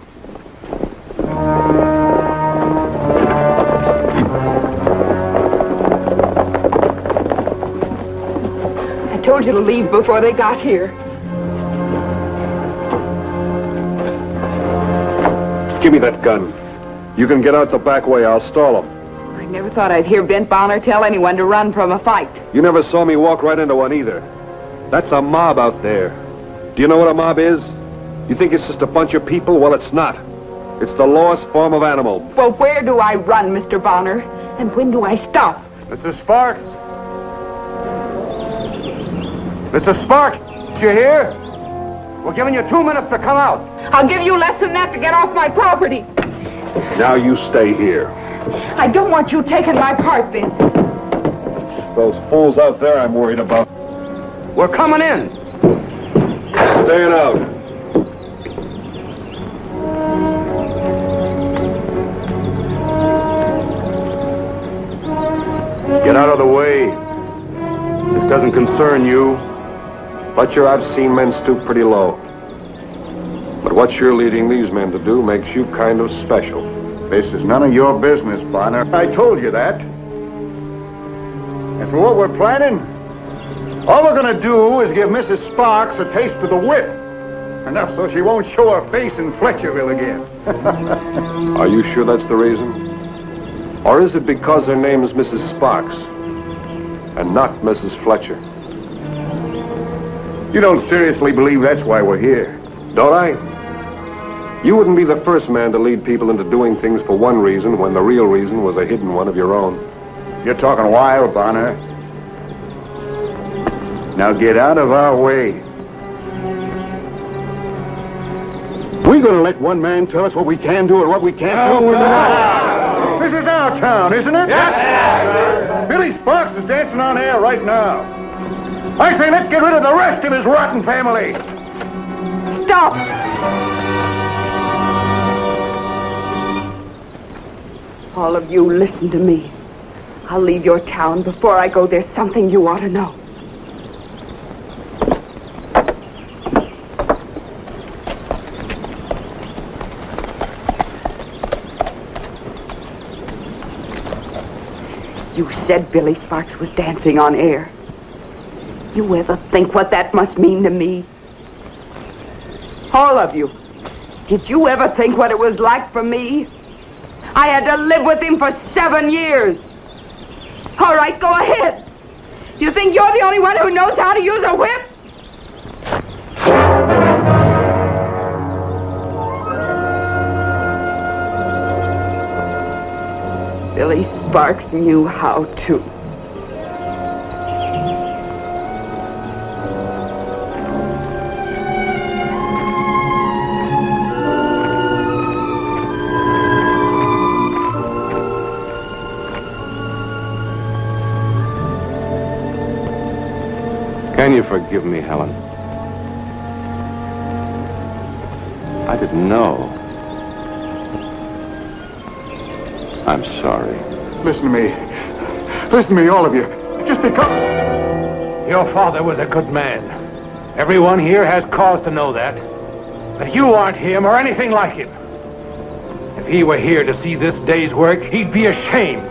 S5: I told you to leave before they got here.
S13: Give me that gun. You can get out the back way. I'll stall them.
S5: I never thought I'd hear Vint Bonner tell anyone to run from a fight.
S13: You never saw me walk right into one either. That's a mob out there. Do you know what a mob is? You think it's just a bunch of people? Well, it's not. It's the lowest form of animal.
S5: Well, where do I run, Mr. Bonner? And when do I stop?
S2: Mrs. Sparks? Mrs. Sparks, you here? We're giving you 2 minutes to come out.
S5: I'll give you less than that to get off my property.
S13: Now you stay here.
S5: I don't want you taking my part, Vint.
S13: Those fools out there I'm worried about.
S2: We're coming in.
S13: Staying out.
S2: Get out of the way. This doesn't concern you.
S13: Fletcher, I've seen men stoop pretty low. But what you're leading these men to do makes you kind of special.
S12: This is none of your business, Bonner. I told you that. As for what we're planning, all we're going to do is give Mrs. Sparks a taste of the whip. Enough so she won't show her face in Fletcherville again.
S13: Are you sure that's the reason? Or is it because her name is Mrs. Sparks and not Mrs. Fletcher?
S12: You don't seriously believe that's why we're here?
S13: Don't I? You wouldn't be the first man to lead people into doing things for one reason when the real reason was a hidden one of your own.
S12: You're talking wild, Bonner. Now get out of our way. We're going to let one man tell us what we can do or what we can't do. We're not. This is our town, isn't it? Yes. Billy Sparks is dancing on air right now. I say let's get rid of the rest of his rotten family.
S5: Stop! All of you, listen to me. I'll leave your town. Before I go, there's something you ought to know. You said Billy Sparks was dancing on air. You ever think what that must mean to me? All of you. Did you ever think what it was like for me? I had to live with him for 7 years. All right, go ahead. You think you're the only one who knows how to use a whip? Billy Sparks knew how to.
S14: Can you forgive me, Helen? I didn't know. I'm sorry.
S12: Listen to me. Listen to me, all of you. Just because...
S14: Your father was a good man. Everyone here has cause to know that. But you aren't him or anything like him. If he were here to see this day's work, he'd be ashamed,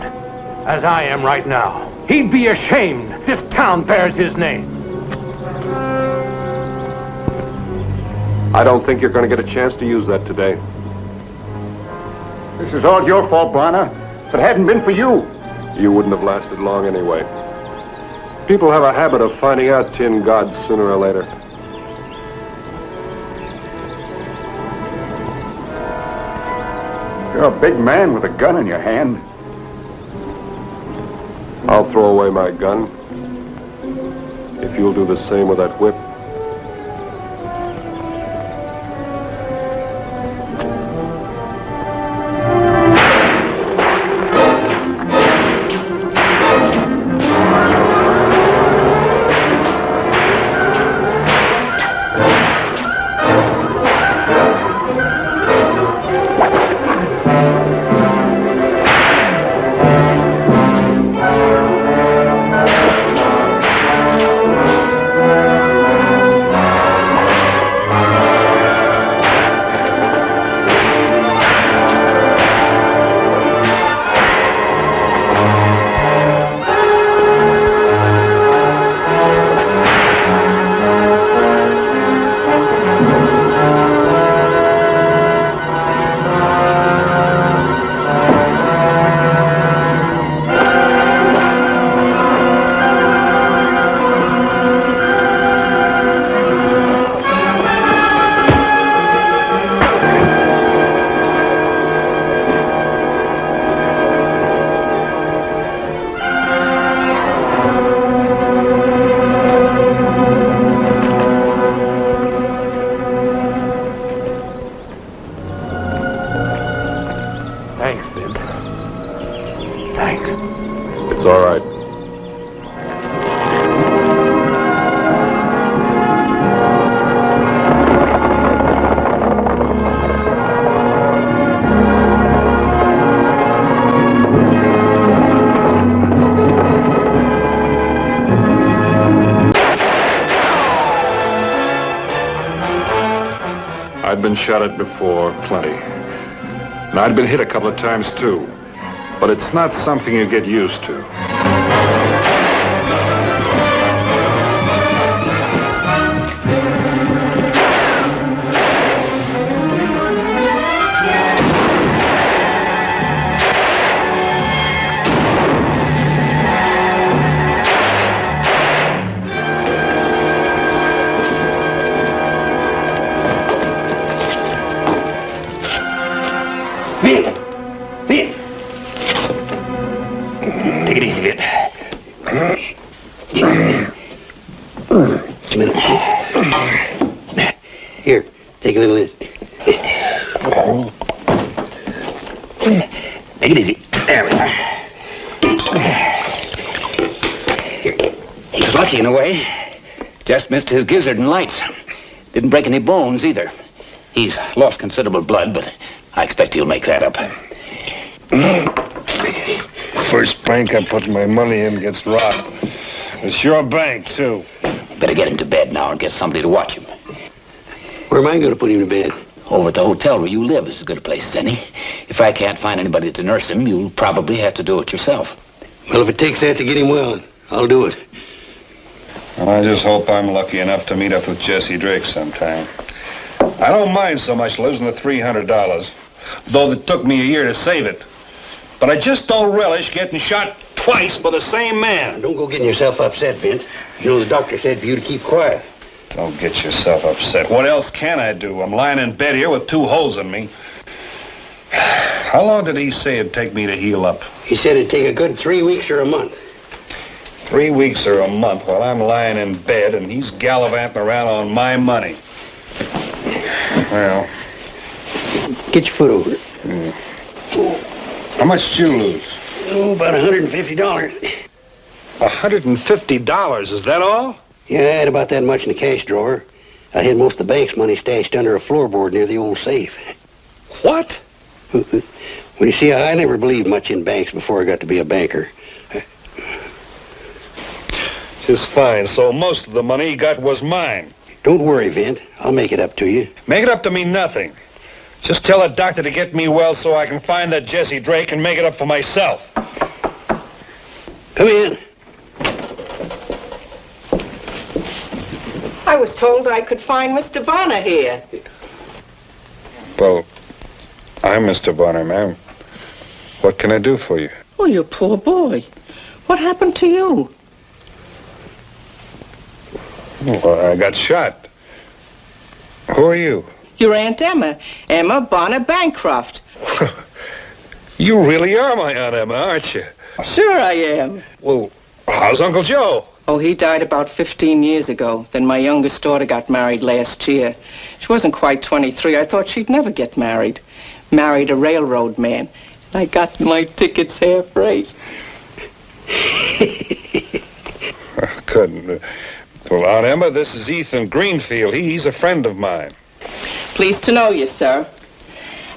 S14: as I am right now. He'd be ashamed. This town bears his name.
S13: I don't think you're going to get a chance to use that today.
S12: This is all your fault, Bonner. If it hadn't been for you.
S13: You wouldn't have lasted long anyway. People have a habit of finding out tin gods sooner or later.
S12: You're a big man with a gun in your hand.
S13: I'll throw away my gun if you'll do the same with that whip.
S1: I'd been shot at before, plenty. And I'd been hit a couple of times, too. But it's not something you get used to.
S11: Take it easy, Vin. Here, take a little of this. Take it easy. There we are. Here. He was lucky in a way. Just missed his gizzard and lights. Didn't break any bones either. He's lost considerable blood, but I expect he'll make that up.
S15: First bank I put my money in gets robbed. It's your bank, too.
S11: Better get him to bed now and get somebody to watch him.
S16: Where am I going to put him to bed?
S11: Over at the hotel where you live is as good a place as any. If I can't find anybody to nurse him, you'll probably have to do it yourself.
S16: Well, if it takes that to get him well, I'll do it.
S1: I just hope I'm lucky enough to meet up with Jesse Drake sometime. I don't mind so much losing the $300, though it took me a year to save it.
S12: But I just don't relish getting shot twice by the same man.
S16: Don't go getting yourself upset, Vint. You know the doctor said for you to keep quiet.
S12: Don't get yourself upset. What else can I do? I'm lying in bed here with 2 holes in me. How long did he say it'd take me to heal up?
S16: He said it'd take a good 3 weeks or a month.
S12: 3 weeks or a month while I'm lying in bed and he's gallivanting around on my money. Well...
S16: Get your foot over it.
S12: How much did you lose?
S16: Oh, about $150.
S12: $150, is that all?
S16: Yeah, I had about that much in the cash drawer. I had most of the bank's money stashed under a floorboard near the old safe.
S12: What?
S16: Well, you see, I never believed much in banks before I got to be a banker.
S12: Just fine. So most of the money he got was mine.
S16: Don't worry, Vint. I'll make it up to you.
S12: Make it up to me nothing. Just tell the doctor to get me well so I can find that Jesse Drake and make it up for myself.
S16: Come in.
S17: I was told I could find Mr. Bonner here.
S12: Well, I'm Mr. Bonner, ma'am. What can I do for you?
S17: Oh, you poor boy. What happened to you?
S12: Well, I got shot. Who are you?
S17: Your Aunt Emma. Emma Bonner Bancroft.
S12: You really are my Aunt Emma, aren't you?
S17: Sure I am.
S12: Well, how's Uncle Joe?
S17: Oh, he died about 15 years ago. Then my youngest daughter got married last year. She wasn't quite 23. I thought she'd never get married. Married a railroad man. I got my tickets half rate.
S12: Couldn't. Well, Aunt Emma, this is Ethan Greenfield. He's a friend of mine.
S17: Pleased to know you, sir.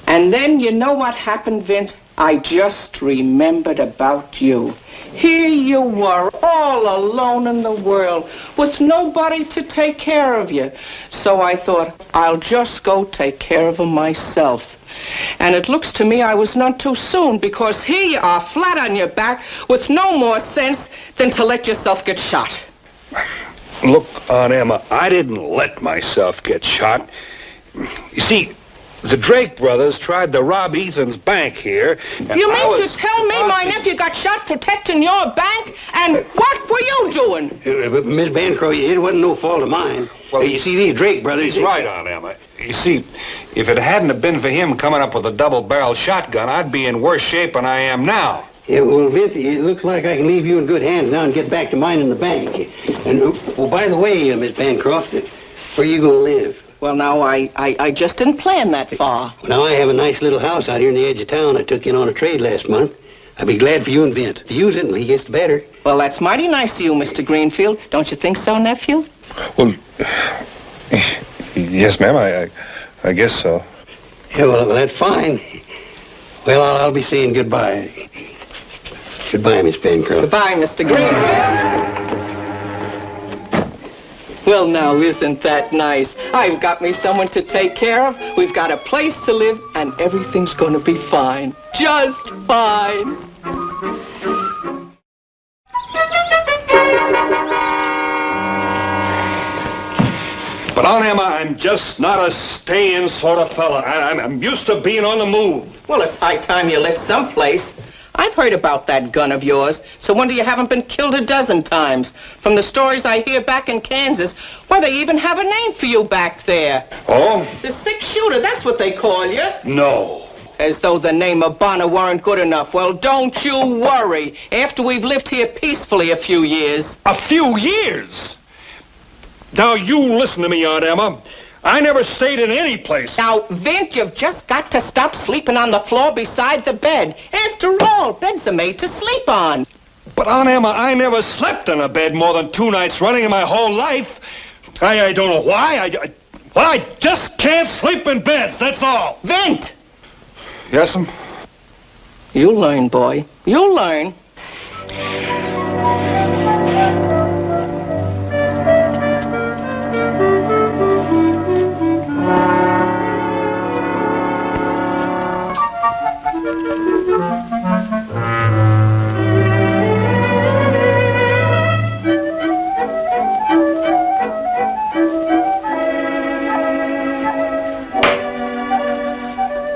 S17: And then you know what happened, Vint? I just remembered about you. Here you were, all alone in the world, with nobody to take care of you. So I thought, I'll just go take care of him myself. And it looks to me I was none too soon, because here you are, flat on your back, with no more sense than to let yourself get shot.
S12: Look, Aunt Emma, I didn't let myself get shot. You see, the Drake brothers tried to rob Ethan's bank here.
S17: You mean to tell me my nephew got shot protecting your bank? And what were you doing?
S16: Miss Bancroft, it wasn't no fault of mine. Well, you see, these Drake brothers...
S12: He's right, Aunt Emma. You see, if it hadn't have been for him coming up with a double-barrel shotgun, I'd be in worse shape than I am now.
S16: Yeah, well, Vince, it looks like I can leave you in good hands now and get back to minding the bank. And, well, by the way, Miss Bancroft, where are you going to live?
S17: Well, now, I just didn't plan that far.
S16: Well, now, I have a nice little house out here in the edge of town I took in on a trade last month. I'd be glad for you and Vint to use it until he gets better.
S17: Well, that's mighty nice of you, Mr. Greenfield. Don't you think so, nephew?
S12: Well, yes, ma'am, I guess so.
S16: Yeah, well, that's fine. Well, I'll be saying goodbye. Goodbye, Miss Bancroft.
S17: Goodbye, Mr. Greenfield. Well, now, isn't that nice? I've got me someone to take care of. We've got a place to live, and everything's going to be fine. Just fine.
S12: But Aunt Emma, I'm just not a stay-in sort of fella. I'm used to being on the move.
S17: Well, it's high time you lived someplace. I've heard about that gun of yours, so wonder you haven't been killed a dozen times. From the stories I hear back in Kansas, why, they even have a name for you back there.
S12: Oh?
S17: The six-shooter, that's what they call you.
S12: No.
S17: As though the name of Bonner weren't good enough. Well, don't you worry. After we've lived here peacefully a few years.
S12: A few years? Now, you listen to me, Aunt Emma. I never stayed in any place.
S17: Now, Vint, you've just got to stop sleeping on the floor beside the bed. After all, beds are made to sleep on.
S12: But, Aunt Emma, I never slept in a bed more than 2 nights running in my whole life. I don't know why. I just can't sleep in beds, that's all.
S17: Vint!
S12: Yes'm?
S17: You'll learn, boy. You'll learn.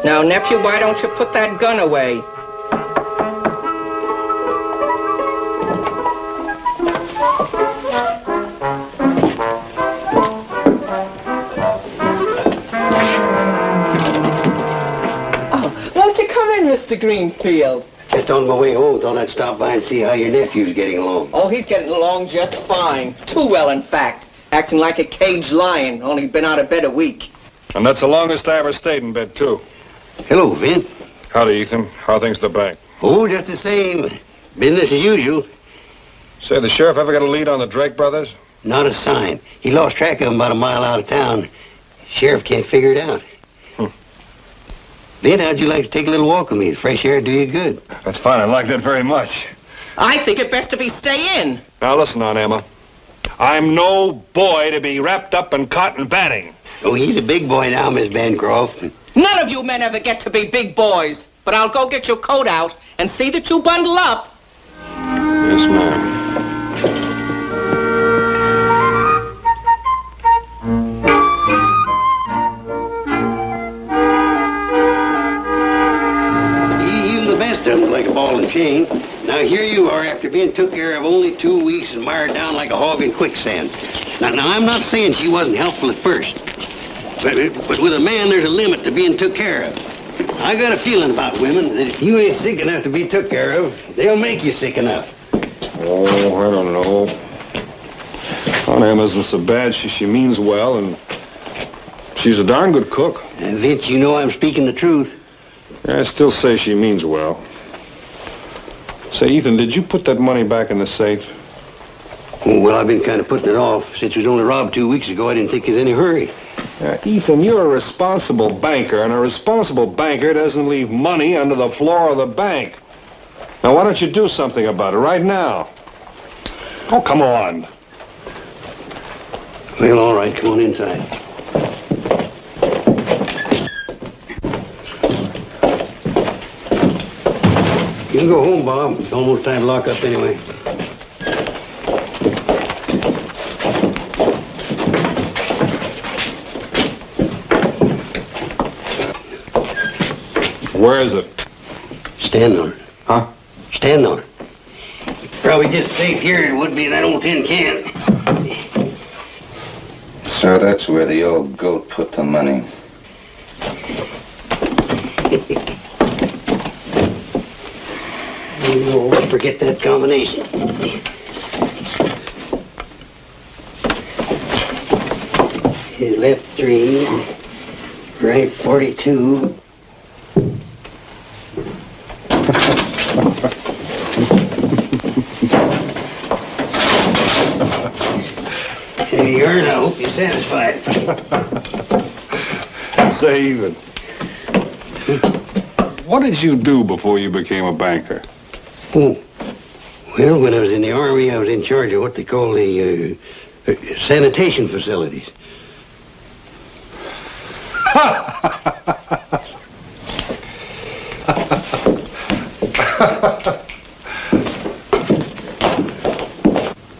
S17: Now, nephew, why don't you put that gun away? Mr. Greenfield?
S16: Just on my way home, thought I'd stop by and see how your nephew's getting along.
S17: Oh, he's getting along just fine. Too well, in fact. Acting like a caged lion, only been out of bed a week.
S1: And that's the longest I ever stayed in bed, too.
S16: Hello, Vin.
S1: Howdy, Ethan. How are things at the bank?
S16: Oh, just the same. Business as usual.
S1: Say, the sheriff ever got a lead on the Drake brothers?
S16: Not a sign. He lost track of them about a mile out of town. Sheriff can't figure it out. Vin, how'd you like to take a little walk with me? The fresh air do you good.
S1: That's fine. I like that very much.
S17: I think it best to be stay in.
S1: Now, listen, Aunt Emma. I'm no boy to be wrapped up in cotton batting.
S16: Oh, he's a big boy now, Miss Bancroft.
S17: None of you men ever get to be big boys. But I'll go get your coat out and see that you bundle up.
S1: Yes, ma'am.
S16: Even the best of them's like a ball and chain. Now here you are after being took care of only 2 weeks and mired down like a hog in quicksand. Now I'm not saying she wasn't helpful at first. But with a man, there's a limit to being took care of. I got a feeling about women that if you ain't sick enough to be took care of, they'll make you sick enough.
S1: Oh, I don't know. Aunt Emma isn't so bad. She means well, and she's a darn good cook.
S16: And Vince, you know I'm speaking the truth.
S1: I still say she means well. Say, Ethan, did you put that money back in the safe?
S16: Oh, well, I've been kind of putting it off. Since it was only robbed 2 weeks ago, I didn't think there's any hurry.
S1: Ethan, you're a responsible banker, and a responsible banker doesn't leave money under the floor of the bank. Now, why don't you do something about it right now? Oh, come on.
S16: Well, all right, come on inside. You can go home, Bob. It's almost time to lock up anyway.
S1: Where is it?
S16: Stand on it.
S1: Huh?
S16: Stand on it. Probably just safe here it would be in that old tin can.
S18: So that's where the old goat put the money.
S16: You always forget that combination. His left 3, right 42. Here you are, and I hope you're satisfied.
S1: Say, Ethan, what did you do before you became a banker?
S16: Oh, well, when I was in the Army, I was in charge of what they call the sanitation facilities.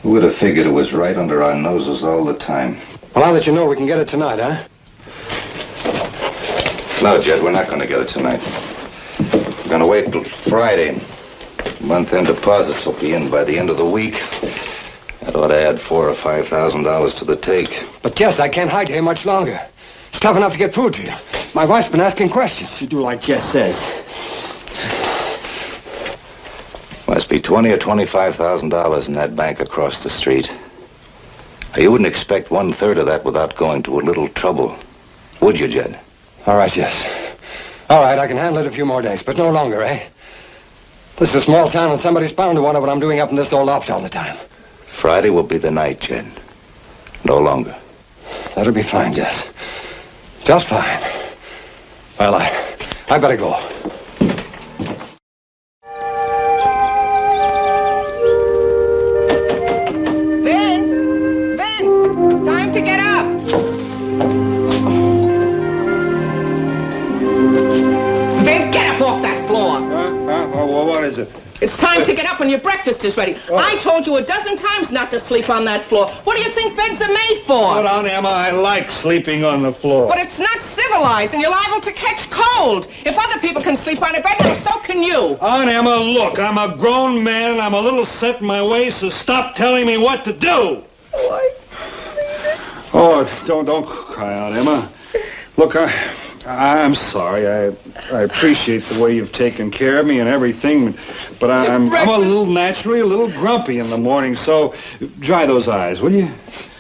S18: Who would have figured it was right under our noses all the time?
S2: Well, now that you know, we can get it tonight, huh?
S18: No, Jed, we're not going to get it tonight. We're going to wait till Friday. Month-end deposits will be in by the end of the week. That ought to add $4,000 or $5,000 to the take.
S2: But, Jess, I can't hide here much longer. It's tough enough to get food to you. My wife's been asking questions.
S11: You do like Jess says.
S18: Must be $20,000 or $25,000 in that bank across the street. Now, you wouldn't expect 1/3 of that without going to a little trouble, would you, Jed?
S2: All right, Jess. All right, I can handle it a few more days, but no longer, eh? This is a small town, and somebody's bound to wonder what I'm doing up in this old loft all the time.
S18: Friday will be the night, Jed. No longer.
S2: That'll be fine, Jess. Just fine. Well, I better go.
S17: Vince! It's time to get up! Vince, get up off that floor!
S1: What is it?
S17: It's time to get up and your breakfast is ready. I told you a dozen times not to sleep on that floor. What do you think beds are made for?
S1: Hold on, Emma. I like sleeping on the floor.
S17: But it's not civilized, and you're liable to catch cold. If other people can sleep on a bed, well, so can you.
S1: Aunt Emma, look, I'm a grown man, and I'm a little set in my ways, so stop telling me what to do. Oh, don't cry, Aunt Emma. Look, I'm sorry. I appreciate the way you've taken care of me and everything, but I'm a little naturally a little grumpy in the morning, so dry those eyes, will you?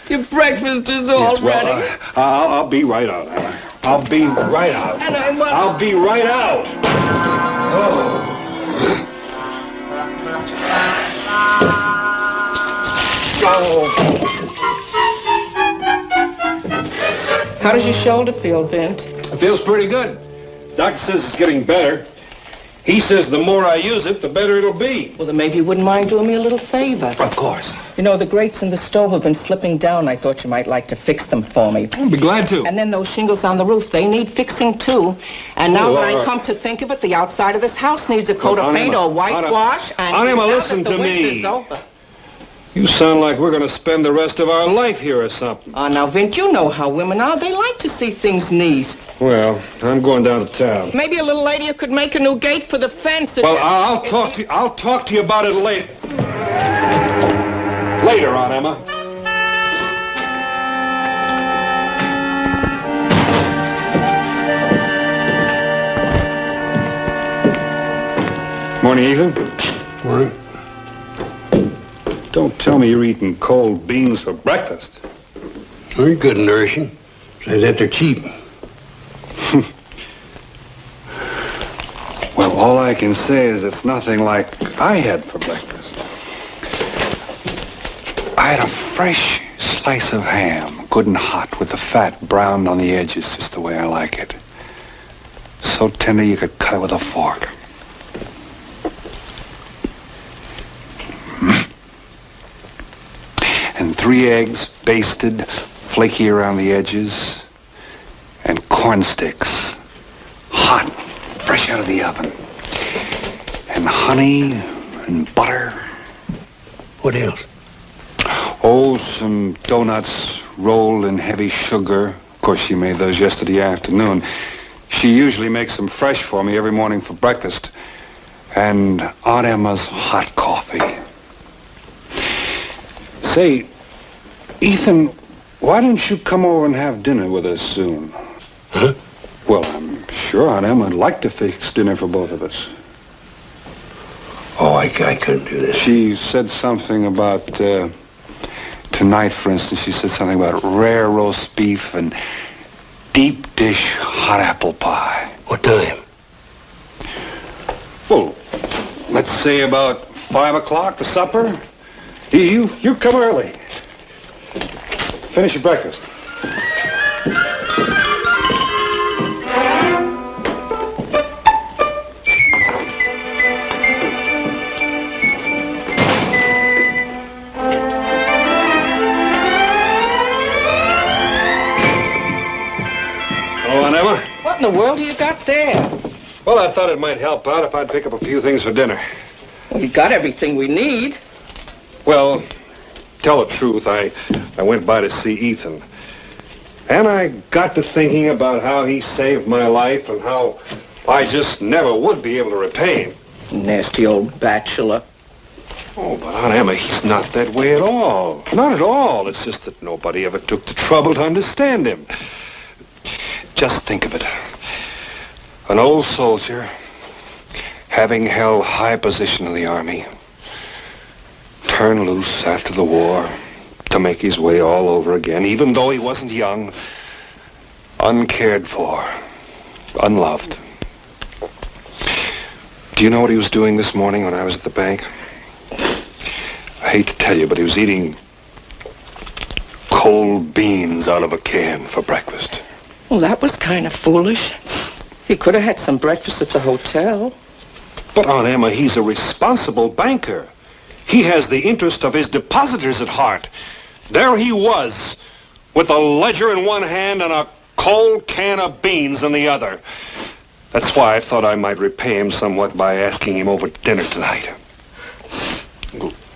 S17: Your breakfast is all ready.
S1: I'll be right out, Emma. I'll be right out.
S17: And I want...
S1: I'll be right out.
S17: How does your shoulder feel, Vint?
S6: It feels pretty good. Doctor says it's getting better. He says the more I use it, the better it'll be.
S17: Well, then maybe you wouldn't mind doing me a little favor.
S6: Of course.
S17: You know, the grates in the stove have been slipping down. I thought you might like to fix them for me.
S6: I'll be glad to.
S17: And then those shingles on the roof, they need fixing, too. And now when I come to think of it, the outside of this house needs a coat of paint or whitewash.
S6: Anima, listen to me. You sound like we're going to spend the rest of our life here or something.
S17: Oh, now, Vint, you know how women are. They like to see things neat.
S6: Well, I'm going down to town.
S17: Maybe a little later you could make a new gate for the fence.
S6: Well, I'll talk to you about it later. Later on, Emma.
S1: Morning, Ethan.
S2: Morning.
S1: Don't tell me you're eating cold beans for breakfast.
S2: They're good and nourishing. Say that they're cheap.
S1: Well, all I can say is it's nothing like I had for breakfast. I had a fresh slice of ham, good and hot, with the fat browned on the edges, just the way I like it. So tender you could cut it with a fork. And 3 eggs, basted, flaky around the edges, and corn sticks, hot, fresh out of the oven. And honey and butter.
S2: What else?
S1: Oh, some donuts rolled in heavy sugar. Of course, she made those yesterday afternoon. She usually makes them fresh for me every morning for breakfast. And Aunt Emma's hot coffee. Say, Ethan, why don't you come over and have dinner with us soon?
S2: Huh?
S1: Well, I'm sure Aunt Emma would like to fix dinner for both of us.
S2: Oh, I couldn't do this.
S1: She said something about, tonight, for instance, she said something about rare roast beef and deep dish hot apple pie.
S2: What time?
S1: Well, let's say about 5 o'clock for supper. You come early. Finish your breakfast.
S17: What in the world do you got there?
S6: Well, I thought it might help out if I'd pick up a few things for dinner.
S17: Well, we got everything we need.
S6: Well, tell the truth, I went by to see Ethan. And I got to thinking about how he saved my life and how I just never would be able to repay him.
S17: Nasty old bachelor.
S6: Oh, but Aunt Emma, he's not that way at all. Not at all. It's just that nobody ever took the trouble to understand him. Just think of it. An old soldier, having held high position in the army, turned loose after the war to make his way all over again, even though he wasn't young, uncared for, unloved. Do you know what he was doing this morning when I was at the bank? I hate to tell you, but he was eating cold beans out of a can for breakfast.
S17: Well, that was kind of foolish. He could have had some breakfast at the hotel.
S6: But, Aunt Emma, he's a responsible banker. He has the interest of his depositors at heart. There he was, with a ledger in one hand and a cold can of beans in the other. That's why I thought I might repay him somewhat by asking him over to dinner tonight.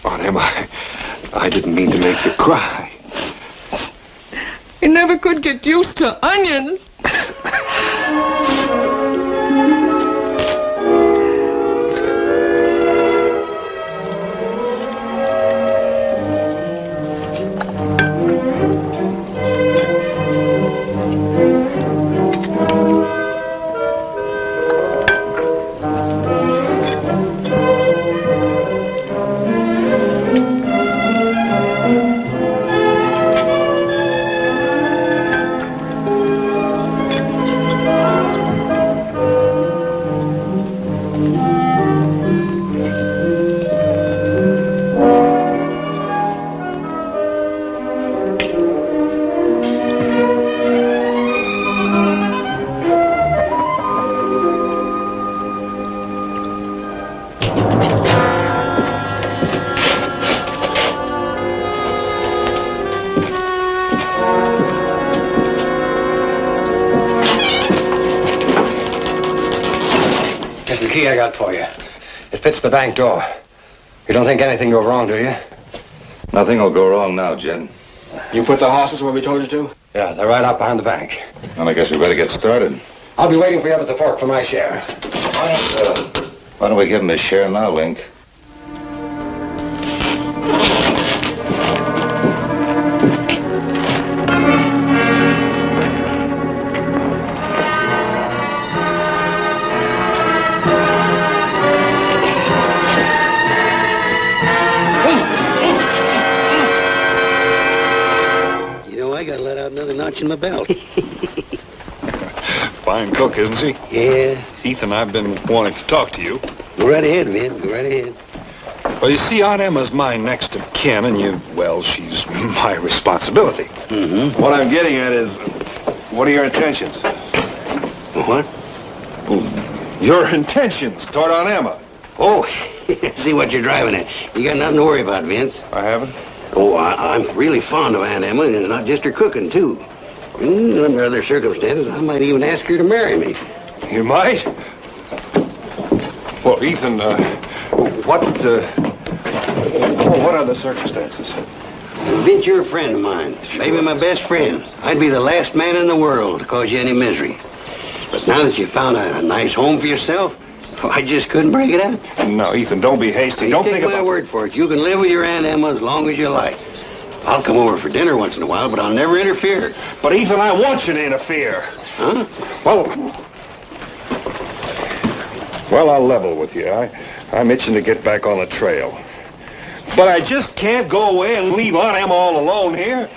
S6: Aunt Emma, I didn't mean to make you cry.
S17: You never could get used to onions.
S19: I got for you. It fits the bank door. You don't think anything go wrong, do you?
S18: Nothing will go wrong now, Jed.
S19: You put the horses where we told you to? Yeah, they're right out behind the bank.
S18: Well, I guess we better get started.
S19: I'll be waiting for you up at the fork for my share.
S18: Why don't we give him his share now, Link?
S16: I got let out another notch in my belt.
S1: Fine cook, isn't she?
S16: Yeah.
S1: Ethan, I've been wanting to talk to you.
S16: Go right ahead, Vin. Go right ahead.
S1: Well, you see, Aunt Emma's my next of kin, and well, she's my responsibility.
S16: Mm-hmm.
S13: What I'm getting at is, what are your intentions?
S16: What?
S13: Your intentions toward Aunt Emma.
S16: Oh, see what you're driving at. You got nothing to worry about, Vince.
S13: I haven't?
S16: Oh, I'm really fond of Aunt Emma, and not just her cooking, too. Under other circumstances, I might even ask her to marry me.
S13: You might? Well, Ethan, what are the circumstances?
S16: Vince, you're a friend of mine. Maybe my best friend. I'd be the last man in the world to cause you any misery. But now that you found a nice home for yourself, I just couldn't break it out.
S13: No, Ethan, don't be hasty.
S16: You
S13: Don't
S16: take
S13: think
S16: my
S13: about...
S16: word for it. You can live with your Aunt Emma as long as you like. I'll come over for dinner once in a while, but I'll never interfere.
S13: But Ethan, I want you to interfere.
S16: Huh?
S13: Well, I'll level with you. I'm itching to get back on the trail. But I just can't go away and leave Aunt Emma all alone here.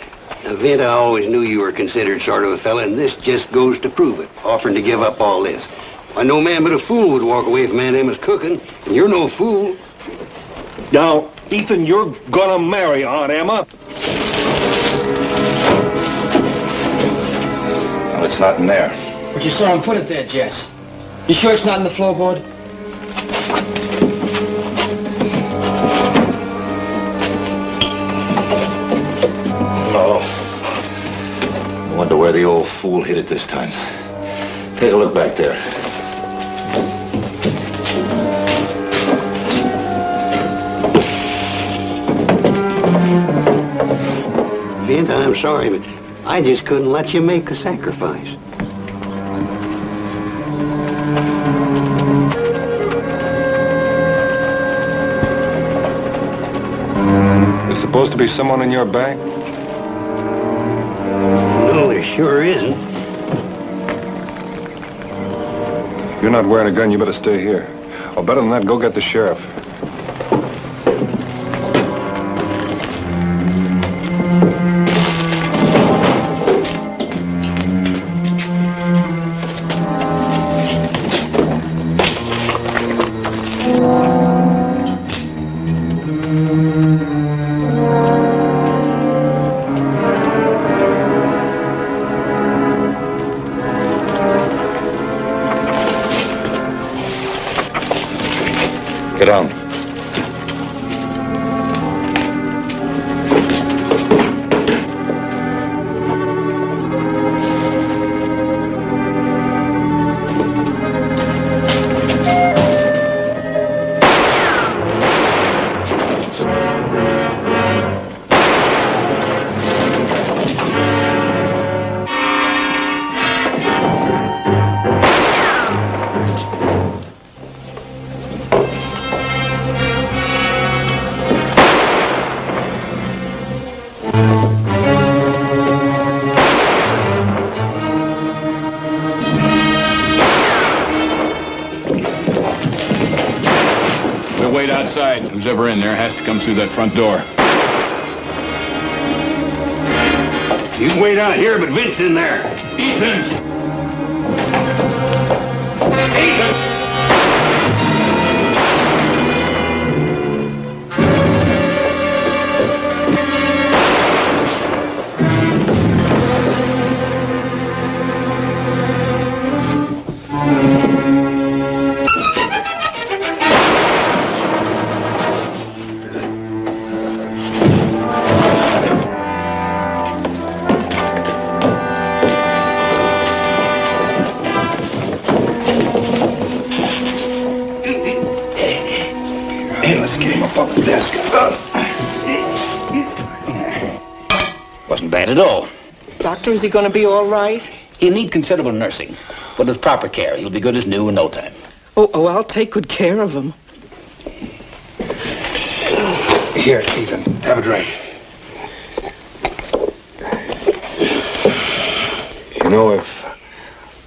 S16: Now, Vint, I always knew you were considered sort of a fella, and this just goes to prove it, offering to give up all this. Why, no man but a fool would walk away from Aunt Emma's cooking, and you're no fool.
S13: Now, Ethan, you're gonna marry Aunt Emma.
S18: Well, it's not in there.
S9: But you saw him put it there, Jess. You sure it's not in the floorboard?
S18: No. I wonder where the old fool hid it this time. Take a look back there.
S16: Vint, I'm sorry, but I just couldn't let you make the sacrifice.
S13: There's supposed to be someone in your bank?
S16: No, there sure isn't.
S13: If you're not wearing a gun, you better stay here. Or better than that, go get the sheriff. Get down.
S20: Wait outside. Who's ever in there has to come through that front door.
S16: You can wait out here, but Vince in there.
S20: Ethan!
S18: desk.
S11: Wasn't bad at all.
S17: Doctor, is he going to be all right?
S11: He'll need considerable nursing, but with proper care, he'll be good as new in no time.
S17: Oh, I'll take good care of him.
S15: Here, Ethan, have a drink. You know, if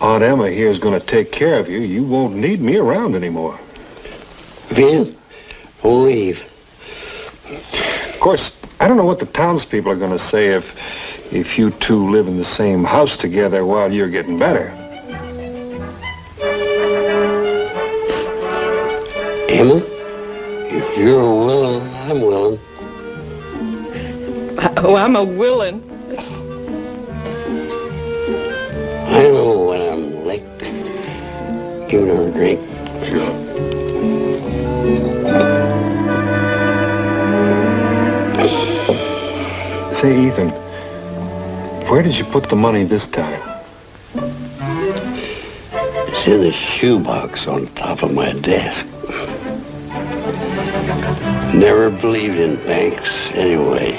S15: Aunt Emma here is going to take care of you, you won't need me around anymore.
S16: Vin, don't leave.
S15: Of course, I don't know what the townspeople are going to say if you two live in the same house together while you're getting better.
S16: Emma, if you're willing, I'm willing.
S17: Oh, I'm a willing.
S16: I know when I'm licked. Give her a drink.
S15: Sure. Say, Ethan, where did you put the money this time?
S16: It's in the shoebox on top of my desk. Never believed in banks anyway.